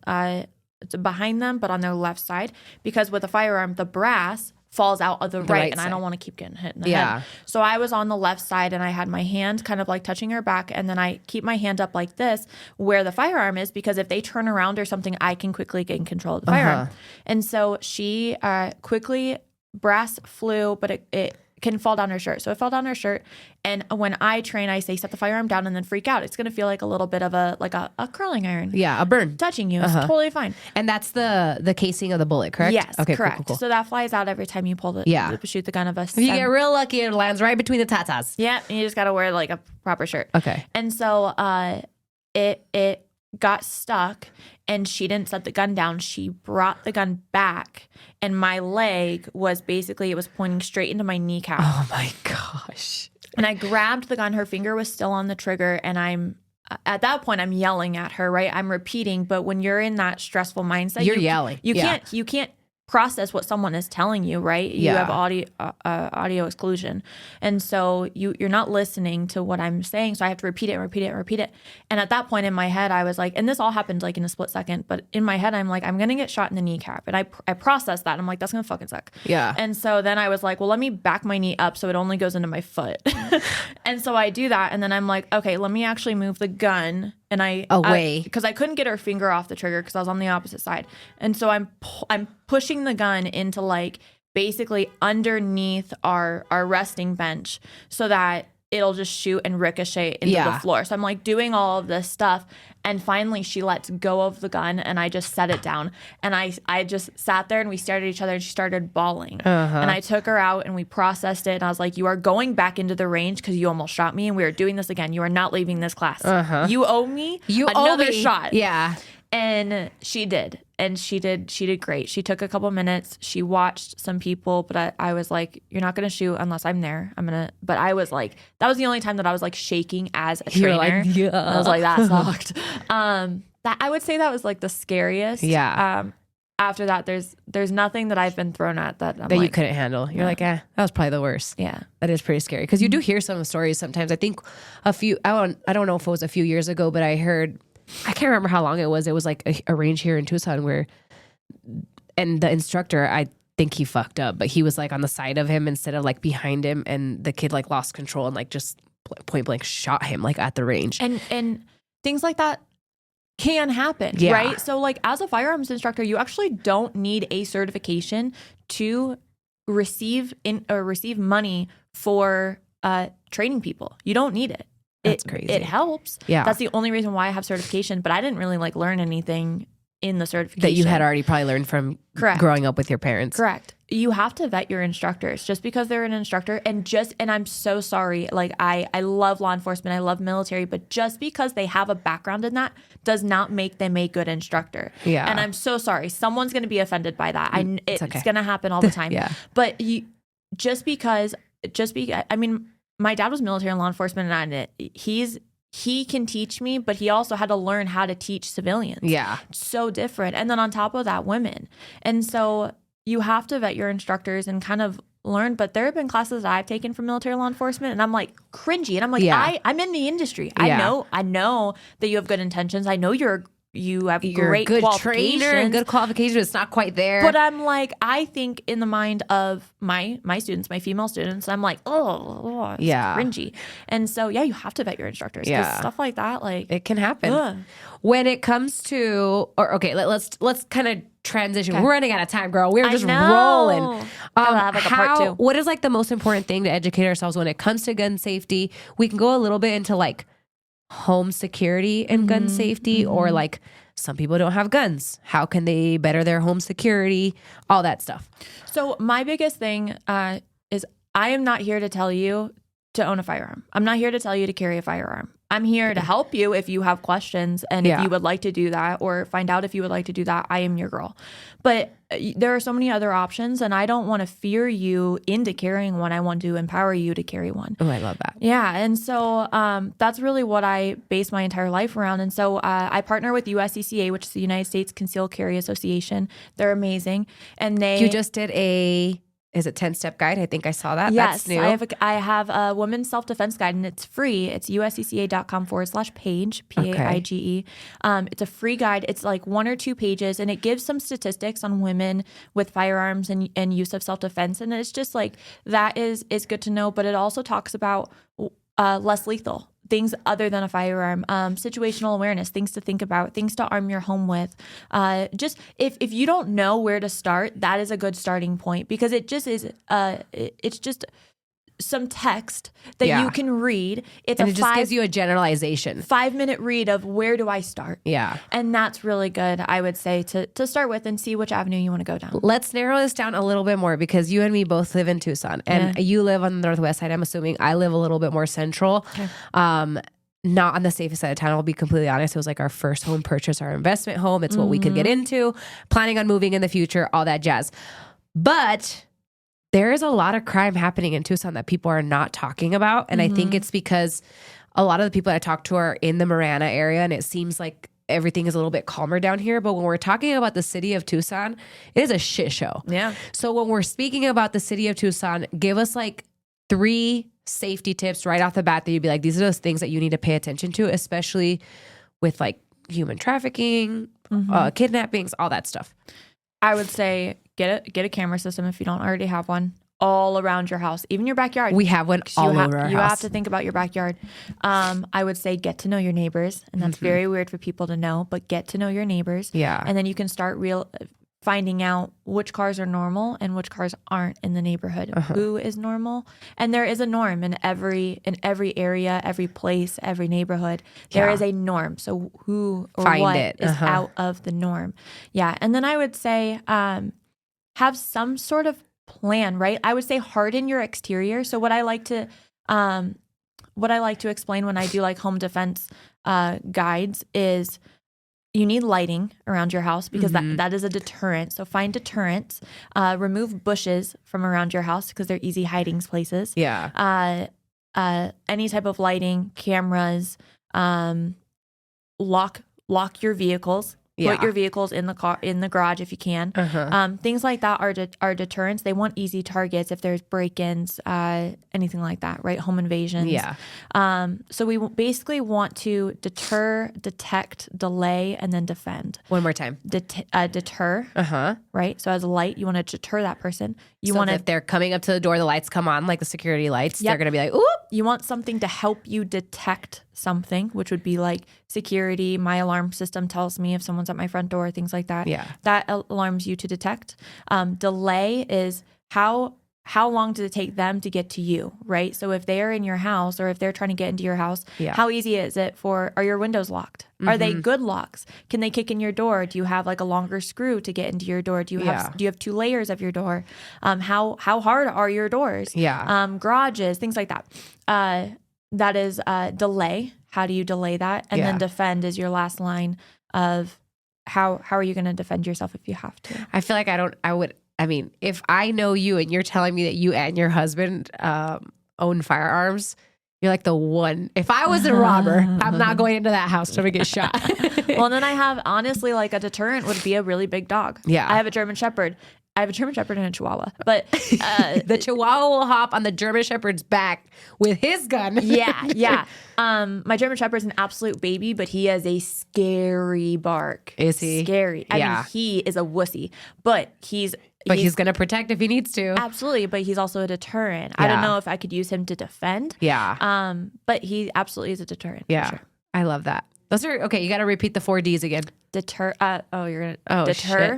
behind them, but on their left side, because with a firearm, the brass falls out of the right, and
side.
I don't want to keep getting hit in the head. So I was on the left side, and I had my hand kind of like touching her back, and then I keep my hand up like this where the firearm is, because if they turn around or something, I can quickly gain control of the firearm. And so she quickly, brass flew, but it can fall down her shirt. So it fell down her shirt. And when I train, I say, set the firearm down and then freak out. It's going to feel like a little bit of a curling iron.
Yeah, a burn.
Touching you. It's totally fine.
And that's the casing of the bullet, correct?
Yes,
okay,
correct.
Cool.
So that flies out every time you pull shoot the gun of us.
If you get real lucky, it lands right between the tatas.
Yeah, and you just got to wear like a proper shirt.
Okay.
And so it got stuck, and she didn't set the gun down. She brought the gun back, and my leg was basically, it was pointing straight into my kneecap.
Oh my gosh.
And I grabbed the gun. Her finger was still on the trigger, and at that point, I'm yelling at her, right? I'm repeating, but when you're in that stressful mindset,
you're yelling.
You can't process what someone is telling you, right? You have audio exclusion. And so you're not listening to what I'm saying. So I have to repeat it. And at that point in my head, I was like, and this all happened like in a split second, but in my head, I'm like, I'm going to get shot in the kneecap. And I processed that. I'm like, that's going to fucking suck.
Yeah.
And so then I was like, well, let me back my knee up so it only goes into my foot. And so I do that. And then I'm like, okay, let me actually move the gun. And
away,
because I couldn't get her finger off the trigger because I was on the opposite side. And so I'm pushing the gun into like basically underneath our resting bench so that it'll just shoot and ricochet into the floor. So I'm like doing all of this stuff. And finally she lets go of the gun, and I just set it down. And I just sat there, and we stared at each other, and she started bawling. And I took her out, and we processed it. And I was like, you are going back into the range because you almost shot me, and we are doing this again. You are not leaving this class. You owe me another shot.
Yeah.
And she did. And she did great. She took a couple minutes. She watched some people, but I was like, you're not going to shoot unless I'm there. But I was like, that was the only time that I was like shaking as a trainer.
You're like, yeah.
I was like, that sucked. That I would say that was like the scariest.
Yeah.
After that, there's nothing that I've been thrown at that
you couldn't handle. You're like, that was probably the worst.
Yeah.
That is pretty scary. Because you do hear some stories sometimes. I think I don't know if it was a few years ago, but I can't remember how long it was. It was like a range here in Tucson and the instructor, I think he fucked up, but he was like on the side of him instead of like behind him, and the kid like lost control and like just point blank shot him like at the range.
And things like that can happen, right? So like as a firearms instructor, you actually don't need a certification to receive money for training people. You don't need it.
That's crazy.
It helps.
Yeah.
That's the only reason why I have certification, but I didn't really like learn anything in the certification.
That you had already probably learned from growing up with your parents.
Correct. You have to vet your instructors just because they're an instructor. And I'm so sorry. Like I love law enforcement. I love military, but just because they have a background in that does not make them a good instructor.
Yeah.
And I'm so sorry. Someone's going to be offended by that. It's
okay.
going to happen all the time.
Yeah.
But I mean, my dad was military and law enforcement, and he's he can teach me, but he also had to learn how to teach civilians.
Yeah.
So different. And then on top of that, women. And so you have to vet your instructors and kind of learn. But there have been classes that I've taken from military law enforcement, and I'm like cringy. And I'm like, I'm in the industry.
Yeah.
I know that you have good intentions. I know you have
You're
great
a good
qualifications.
trainer and good qualifications. It's not quite there.
But I'm like, I think in the mind of my students, my female students, I'm like, oh, it's cringy. And so, you have to vet your instructors. Yeah. Stuff like that, like
it can happen. When it comes to, let's kind of transition. Okay. We're running out of time, girl. We're just rolling.
Have like a part 2.
What is like the most important thing to educate ourselves when it comes to gun safety? We can go a little bit into like home security and gun safety, or like some people don't have guns. How can they better their home security? All that stuff.
So my biggest thing is I am not here to tell you to own a firearm. I'm not here to tell you to carry a firearm. I'm here to help you if you have questions and if you would like to do that, or find out if you would like to do that. I am your girl. But there are so many other options, and I don't want to fear you into carrying one. I want to empower you to carry one.
Oh, I love that.
Yeah. And so that's really what I base my entire life around. And so I partner with USCCA, which is the United States Concealed Carry Association. They're amazing. And
You just did is it 10-step guide? I think I saw that.
Yes,
that's new.
I have a women's self-defense guide, and it's free. It's uscca.com/Paige, Paige. It's a free guide. It's like 1 or 2 pages, and it gives some statistics on women with firearms and use of self-defense. And it's just like, that is good to know. But it also talks about less lethal things other than a firearm, situational awareness, things to think about, things to arm your home with. Just if you don't know where to start, that is a good starting point, because it just is. It's just some text that you can read. It
just gives you a generalization.
5-minute read of where do I start?
Yeah.
And that's really good, I would say, to start with and see which avenue you want to go down.
Let's narrow this down a little bit more, because you and me both live in Tucson, and you live on the northwest side. I'm assuming I live a little bit more central. Okay. Not on the safest side of town. I'll be completely honest. It was like our first home purchase, our investment home. It's what we could get into, planning on moving in the future, all that jazz. But there is a lot of crime happening in Tucson that people are not talking about. And I think it's because a lot of the people that I talk to are in the Marana area, and it seems like everything is a little bit calmer down here. But when we're talking about the city of Tucson, it is a shit show.
Yeah.
So when we're speaking about the city of Tucson, give us like 3 safety tips right off the bat that you'd be like, these are those things that you need to pay attention to, especially with like human trafficking, kidnappings, all that stuff.
I would say get a camera system if you don't already have one, all around your house, even your backyard.
We have one all over our house.
You have to think about your backyard. I would say get to know your neighbors, and that's very weird for people to know, but get to know your neighbors. Yeah. And then you can start finding out which cars are normal and which cars aren't in the neighborhood. Who is normal? And there is a norm in every area, every place, every neighborhood. There is a norm. So who or what is out of the norm? Yeah. And then I would say have some sort of plan, right? I would say harden your exterior. So what I like to explain when I do like home defense guides is you need lighting around your house, because that is a deterrent. So find deterrents. Remove bushes from around your house, because they're easy hiding places. Yeah. Any type of lighting, cameras, lock your vehicles. Put your vehicles in the garage if you can. Things like that are deterrents. They want easy targets if there's break-ins, anything like that, right? Home invasions. Yeah. So we basically want to deter, detect, delay, and then defend.
One more time.
Deter. Right. So as a light, you want to deter that person. You want
if they're coming up to the door, the lights come on, like the security lights. They're going to be like, "Oop!"
You want something to help you detect something, which would be like security. My alarm system tells me if someone's at my front door, things like that. Yeah. That alarms you to detect. Delay is how long does it take them to get to you, right? So if they're in your house, or if they're trying to get into your house, how easy is it are your windows locked? Are they good locks? Can they kick in your door? Do you have like a longer screw to get into your door? Do you have 2 layers of your door? How hard are your doors? Yeah. Garages, things like that. That is delay. How do you delay that? And then defend is your last line of how are you going to defend yourself if you have to?
I feel like I mean, if I know you and you're telling me that you and your husband own firearms, You're like the one. If I was a robber, I'm not going into that house till we get shot.
Well, and then I have, honestly, like a deterrent would be a really big dog.
Yeah.
I have a German Shepherd. I have a German Shepherd and a Chihuahua. But
The Chihuahua will hop on the German Shepherd's back with his gun.
yeah. My German Shepherd's an absolute baby, but he has a scary bark.
Is he?
Scary. I
Yeah.
mean, he is a wussy, but he's
going to protect if he needs to.
absolutely, but he's also a deterrent. I don't
Yeah.
know if I could use him to defend.
Yeah.
But he absolutely is a deterrent. for
Yeah.
sure.
I love that. Those are, okay, you got to repeat the 4 Ds again.
You're gonna
Deter.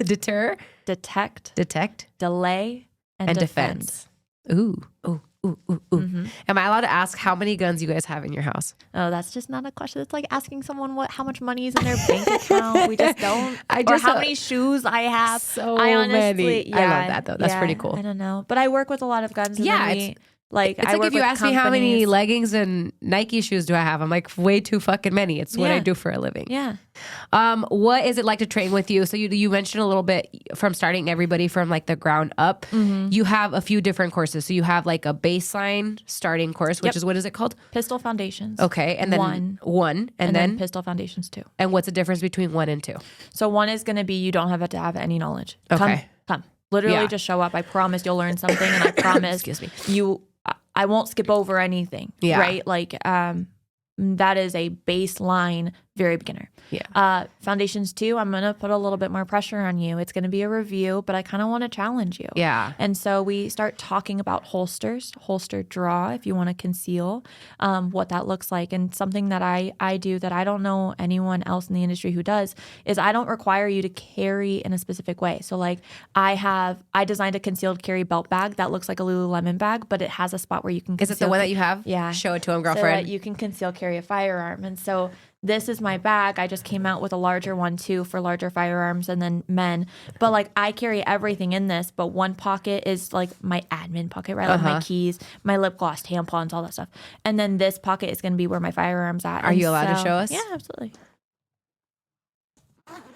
Deter.
detect,
Detect.
delay, and defense.
Ooh. Am I allowed to ask how many guns you guys have in your house?
Oh, that's just not a question. It's like asking someone how much money is in their bank account. We just don't. Or how many shoes I have.
So
I honestly,
many. I love that, though. That's pretty cool.
I don't know, but I work with a lot of guns. And
Yeah,
then
it's
like
It's
I
like
work
if you
with
ask me how many
companies.
leggings and Nike shoes do I have, I'm like, way too fucking many. It's what I
Yeah.
do for a living.
Yeah.
What is it like to train with you? So you mentioned a little bit from starting everybody from like the ground up.
Mm-hmm.
You have a few different courses. So you have like a baseline starting course, which
Yep.
is, what is it called?
Pistol Foundations.
Okay. And then one. And then
Pistol Foundations 2.
and what's the difference between 1 and 2?
So 1 is going to be you don't have to have any knowledge.
Okay.
Come. Literally
Yeah.
just show up. I promise you'll learn something, and I promise
Excuse me.
I won't skip over anything.
Yeah.
Right? Like that is a baseline, very beginner.
Yeah.
Foundations 2, I'm going to put a little bit more pressure on you. It's going to be a review, but I kind of want to challenge you.
Yeah.
And so we start talking about holsters, holster draw, if you want to conceal, what that looks like. And something that I do that I don't know anyone else in the industry who does is I don't require you to carry in a specific way. So like I designed a concealed carry belt bag that looks like a Lululemon bag, but it has a spot where you can
Is it the one that you have?
Yeah.
Show it to him,
so
girlfriend.
that you can conceal carry a firearm. And so this is my bag. I just came out with a larger one too for larger firearms and then men. But like I carry everything in this, but one pocket is like my admin pocket, right? Like my keys, my lip gloss, tampons, all that stuff. And then this pocket is going to be where my firearms at.
Are you allowed to show us?
Yeah, absolutely.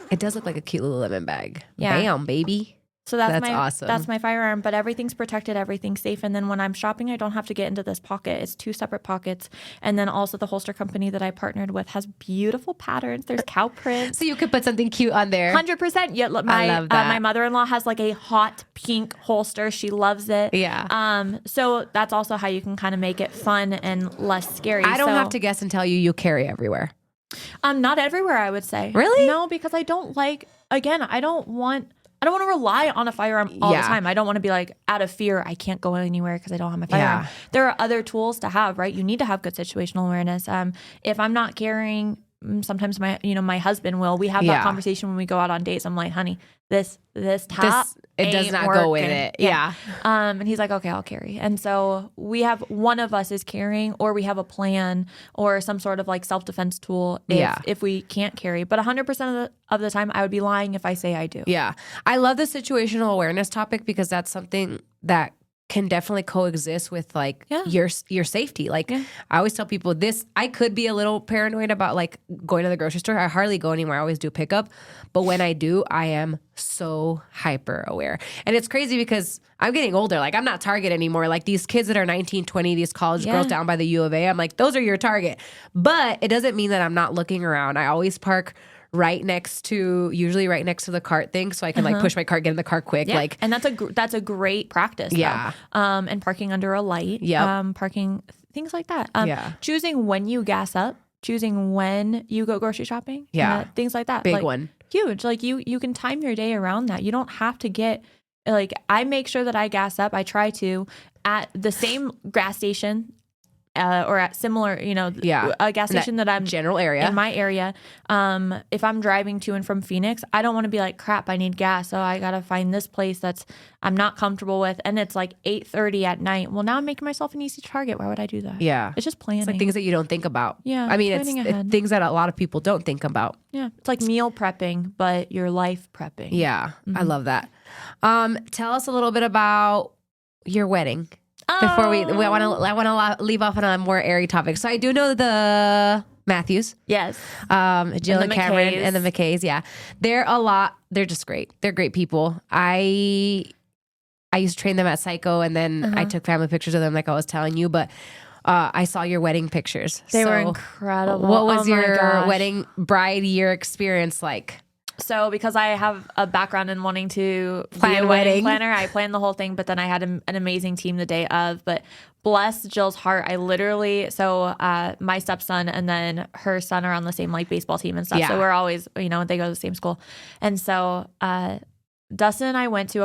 It does look like a cute Lululemon bag.
Yeah.
Bam, baby.
So that's
That's awesome.
That's my firearm, but everything's protected, everything's safe. And then when I'm shopping, I don't have to get into this pocket. It's 2 separate pockets. And then also the holster company that I partnered with has beautiful patterns. There's cow prints.
So you could put something cute on there.
100%. Yeah, look,
I love that.
my mother-in-law has like a hot pink holster. She loves it.
Yeah.
So that's also how you can kind of make it fun and less scary.
I don't have to guess and tell you carry everywhere.
Not everywhere, I would say.
Really?
No, because I don't like. Again, I don't want to rely on a firearm all
Yeah.
the time. I don't want to be like, out of fear, I can't go anywhere because I don't have my firearm.
Yeah.
There are other tools to have, right? You need to have good situational awareness. If I'm not carrying, sometimes my husband will. We have
Yeah.
that conversation when we go out on dates. I'm like, honey, this top
it does
ain't
not go with
working.
it. Yeah.
And he's like, okay, I'll carry. And so we have one of us is carrying, or we have a plan or some sort of like self-defense tool if we can't carry. But 100% of the time I would be lying if I say I do.
Yeah. I love the situational awareness topic because that's something that can definitely coexist with like your safety. Like I always tell people this, I could be a little paranoid about like going to the grocery store. I hardly go anywhere. I always do pickup. But when I do, I am so hyper aware. And it's crazy because I'm getting older. Like I'm not target anymore. Like these kids that are 19, 20, these college girls down by the U of A, I'm like, those are your target. But it doesn't mean that I'm not looking around. I always park usually right next to the cart thing, so I can like push my cart, get in the car quick.
Yeah.
Like,
and that's a great practice.
Yeah.
Though. And parking under a light.
Yep.
Parking things like that.
Yeah.
Choosing when you gas up. Choosing when you go grocery shopping.
Yeah.
Things like that.
big
Like,
one.
Huge. Like you can time your day around that. You don't have to get like I make sure that I gas up. I try to at the same gas station. Or at similar, a gas station that I'm
general area
in my area. If I'm driving to and from Phoenix, I don't want to be like, crap, I need gas. So I got to find this place I'm not comfortable with. And it's like 8:30 at night. Well, now I'm making myself an easy target. Why would I do that?
Yeah.
It's just planning.
It's like things that you don't think about.
Yeah,
I mean,
planning ahead.
things that a lot of people don't think about.
Yeah. It's like meal prepping, but you're life prepping.
Yeah. I love that. Tell us a little bit about your wedding. Before I want to leave off on a more airy topic. So I do know the Matthews.
Yes.
Jill and Cameron
McKays.
and the McKays. Yeah. They're just great. They're great people. I used to train them at Psycho and then I took family pictures of them like I was telling you. But I saw your wedding pictures.
They were
So
incredible.
What was
Oh my
your
gosh.
wedding bride year experience like?
So because I have a background in wanting to
Plan
be a
wedding.
wedding planner, I planned the whole thing, but then I had an amazing team the day of. But bless Jill's heart, I literally, my stepson and then her son are on the same like baseball team and stuff.
Yeah.
So we're always, they go to the same school. And so Dustin and I went to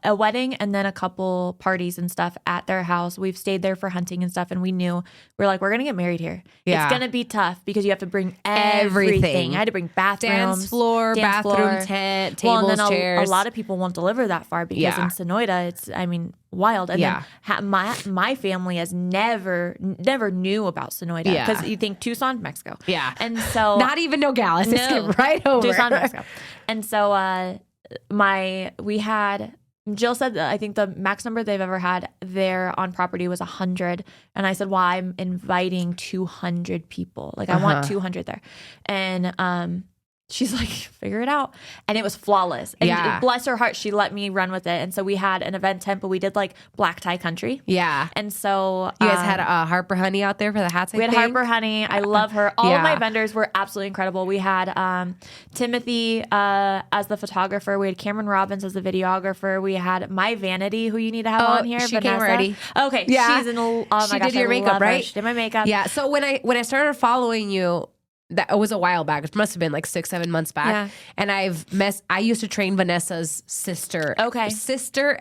a wedding and then a couple parties and stuff at their house. We've stayed there for hunting and stuff. And we knew, we're going to get married here.
Yeah.
It's going to be tough because you have to bring
Everything.
everything. I had to bring bathrooms.
Dance floor, bathroom, tent, tables,
and then
chairs.
a lot of people won't deliver that far because
Yeah.
in Sonoyta, it's, wild. And
Yeah.
then my family has never knew about Sonoyta
Yeah.
because you think Tucson, Mexico.
Yeah.
And so
Not even Nogales. Just
No.
get right over.
Tucson, Mexico. And so Jill said that I think the max number they've ever had there on property was 100. And I said, well, I'm inviting 200 people. Like I want 200 there. And she's like, figure it out. And it was flawless. And
Yeah.
bless her heart, she let me run with it. And so we had an event tent, but we did like black tie country.
Yeah.
And so
You guys had Harper Honey out there for the hats, I
we had
think?
Harper Honey. I love her. All
Yeah.
of my vendors were absolutely incredible. We had Timothy as the photographer. We had Cameron Robbins as the videographer. We had My Vanity, who you need to have on here.
she came
Vanessa.
already.
Okay.
Yeah.
She's in. Oh my
She
gosh,
did your
I
makeup,
love her.
right?
She did my makeup.
Yeah. So when I started following you, that was a while back. It must have been like 6-7 months back.
Yeah.
And I used to train Vanessa's sister.
Okay.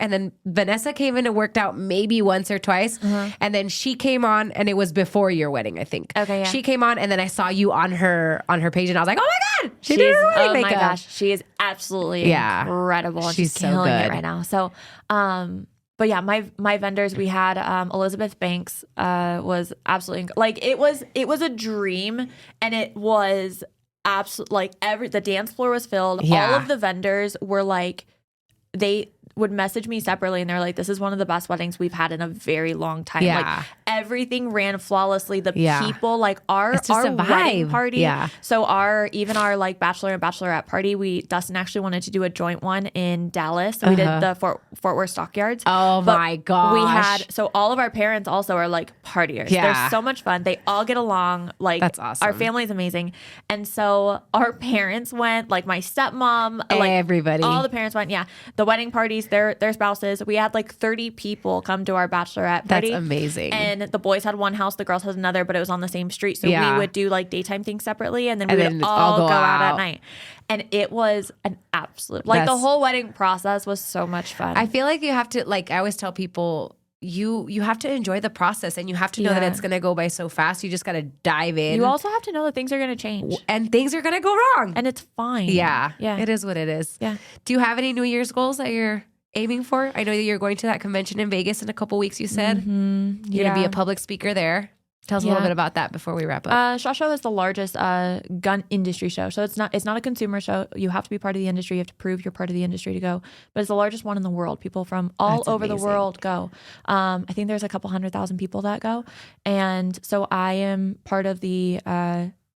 And then Vanessa came in and worked out maybe once or twice. And then she came on and it was before your wedding, I think.
Okay, yeah.
She came on and then I saw you on her page and I was like, oh my God, she
She's,
did her wedding
oh
makeup.
my gosh, she is absolutely
Yeah.
incredible. And
She's
she's
so
killing it
good.
right now. So, but yeah, my vendors, we had Elizabeth Banks was absolutely it was a dream, and it was absolutely the dance floor was filled.
Yeah.
All of the vendors were like, they would message me separately and they're like, this is one of the best weddings we've had in a very long time.
Yeah.
Like everything ran flawlessly. The
Yeah.
people, like our
It's just a
wedding
vibe.
party.
Yeah.
So even our like bachelor and bachelorette party, Dustin actually wanted to do a joint one in Dallas. So we did the Fort Worth Stockyards.
Oh
But
my gosh.
We had, so all of our parents also are like partiers.
Yeah.
They're so much fun. They all get along. Like
That's awesome.
Our family's amazing. And so our parents went, like my stepmom, like
Everybody.
all the parents went. Yeah. The wedding parties, their spouses. We had like 30 people come to our bachelorette
That's
party.
amazing.
And the boys had one house, the girls had another, but it was on the same street. So
Yeah.
we would do like daytime things separately, and then
And
we
then
would all
go
go out
out.
at night. And it was an absolute, like the
That's-
whole wedding process was so much fun.
I feel like you have to, like I always tell people, you have to enjoy the process and you have to know that
Yeah.
it's going to go by so fast. You just got to dive in.
You also have to know that things are going to change,
and things are going to go wrong.
and it's fine.
yeah.
Yeah.
It is what it is.
Yeah.
Do you have any New Year's goals that you're aiming for? I know that you're going to that convention in Vegas in a couple weeks, you said.
Mm-hmm.
You're going to be a public speaker there. Tell us a little
Yeah.
bit about that before we wrap up.
SHOT Show is the largest gun industry show. So it's not a consumer show. You have to be part of the industry. You have to prove you're part of the industry to go. But it's the largest one in the world. People from all
That's
over the
amazing.
world go. I think there's a couple 100,000 people that go. And so I am part of the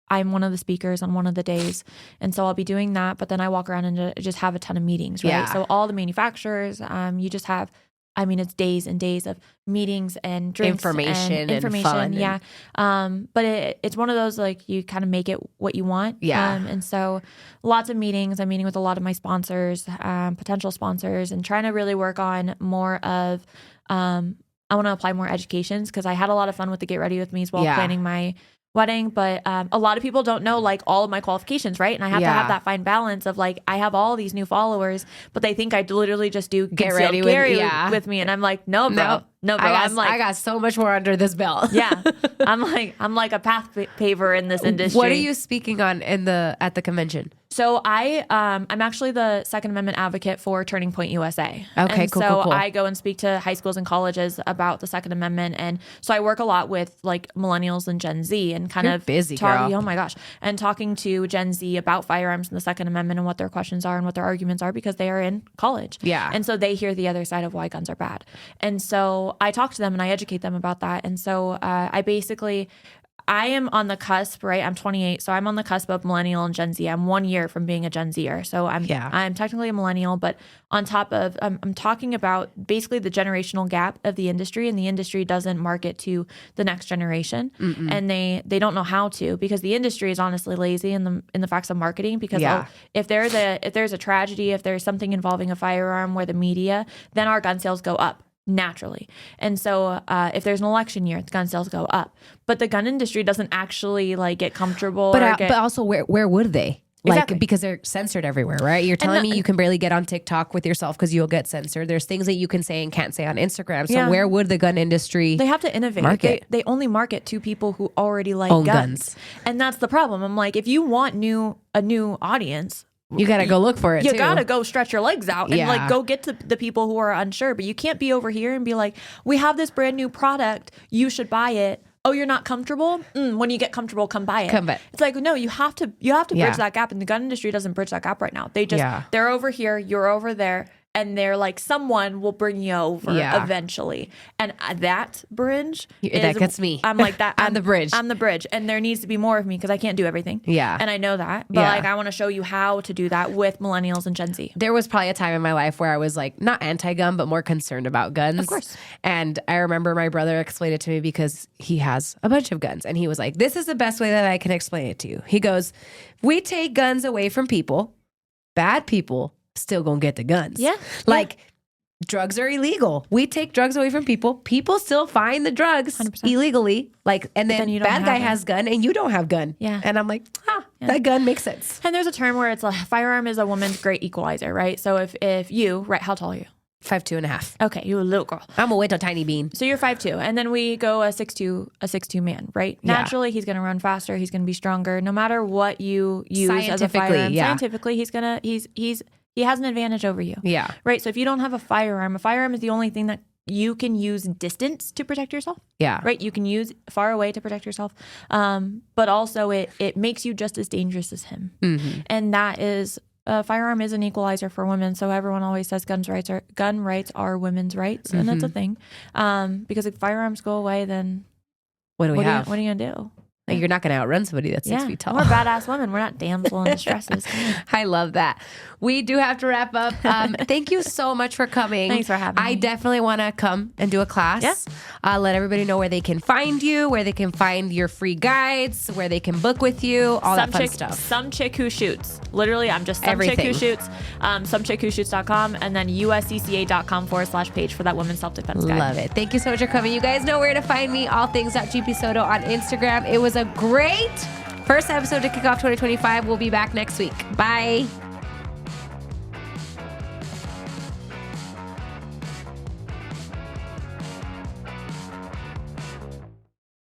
I'm one of the speakers on one of the days. And so I'll be doing that. But then I walk around and just have a ton of meetings, right?
Yeah.
So all the manufacturers, you just have, it's days and days of meetings and drinks
Information and fun
Yeah. But it's one of those, like, you kind of make it what you want.
Yeah.
And so lots of meetings. I'm meeting with a lot of my sponsors, potential sponsors, and trying to really work on more of, I want to apply more educations, because I had a lot of fun with the Get Ready With Me's while
Yeah.
planning my wedding, but a lot of people don't know like all of my qualifications, right? And I have to
Yeah.
have that fine balance of like, I have all these new followers, but they think I literally just do
Get
concealed
ready with-
carry
yeah.
with me, and I'm like, no, bro, no, bro.
I got so much more under this belt.
yeah, I'm like a path paver in this industry.
What are you speaking on at the convention?
So I'm actually the Second Amendment advocate for Turning Point USA.
Okay,
and
cool,
so
cool, cool.
I go and speak to high schools and colleges about the Second Amendment, and so I work a lot with like millennials and Gen Z, and kind
You're
of
busy, girl.
Oh my gosh, and talking to Gen Z about firearms and the Second Amendment and what their questions are and what their arguments are, because they are in college.
Yeah.
and so they hear the other side of why guns are bad, and so I talk to them and I educate them about that, and so I basically. I am on the cusp, right? I'm 28, so I'm on the cusp of millennial and Gen Z. I'm 1 year from being a Gen Zer, so I'm technically a millennial. But on top of, I'm talking about basically the generational gap of the industry, and the industry doesn't market to the next generation, and they don't know how to, because the industry is honestly lazy in the facts of marketing. Because if there's a tragedy, if there's something involving a firearm or the media, then our gun sales go up naturally. And so if there's an election year, the gun sales go up. But the gun industry doesn't actually like get comfortable.
But also, where would they? Like,
Exactly.
because they're censored everywhere, right? You're telling me you can barely get on TikTok with yourself because you'll get censored. There's things that you can say and can't say on Instagram. So where would the gun industry
They have to innovate.
market?
They only market to people who already like
Own
guns. And that's the problem. I'm like, if you want a new audience,
You got to go look for it,
you
too.
gotta go stretch your legs out and
Yeah.
like go get to the people who are unsure. But you can't be over here and be like, we have this brand new product, you should buy it. Oh, you're not comfortable? When you get comfortable, come buy it.
Come buy it.
It's like, no, you have to bridge that gap, and the gun industry doesn't bridge that gap right now. They're over here, you're over there, and they're like, someone will bring you over eventually. And that bridge
that gets me.
I'm like that.
I'm the bridge.
I'm the bridge, and there needs to be more of me because I can't do everything.
Yeah.
And I know that, but like I want to show you how to do that with millennials and Gen Z.
There was probably a time in my life where I was like not anti-gun, but more concerned about guns.
Of course.
And I remember my brother explained it to me because he has a bunch of guns. And he was like, this is the best way that I can explain it to you. He goes, we take guns away from people. Bad people still gonna get the guns.
Yeah.
Like drugs are illegal. We take drugs away from people. People still find the drugs
100%.
illegally. Like, and then
you don't
bad guy
have it.
has gun and you don't have gun.
Yeah.
And I'm like, that gun makes sense.
And there's a term where it's like firearm is a woman's great equalizer, right? So if you, right, how tall are you?
5'2.5".
Okay, you're a little girl.
I'm a little tiny bean.
So you're 5'2", and then we go a 6'2" man, right?
Yeah.
Naturally, he's going to run faster. He's going to be stronger, no matter what you use as a
Scientifically,
firearm.
yeah.
Scientifically, he has an advantage over you.
Yeah.
Right. So if you don't have a firearm is the only thing that you can use distance to protect yourself.
Yeah.
Right. You can use far away to protect yourself, but also it makes you just as dangerous as him, and that is. Firearm is an equalizer for women, so everyone always says gun rights are women's rights, and that's a thing. Because if firearms go away, then
What do we have?
What are you gonna do?
Like, you're not going to outrun somebody that's 6 feet tall.
We're badass women. We're not damsel in distresses.
I love that. We do have to wrap up. Thank you so much for coming.
Thanks for having me.
I definitely want to come and do a class.
Yeah.
Let everybody know where they can find you, where they can find your free guides, where they can book with you, all that fun stuff.
Some chick who shoots. Literally, I'm just some
Everything.
chick who shoots. Somechick.com, and then uscca.com/page for that women's self-defense guide.
Love it. Thank you so much for coming. You guys know where to find me, allthings.gpsoto on Instagram. It was a great first episode to kick off 2025. We'll be back next week. Bye.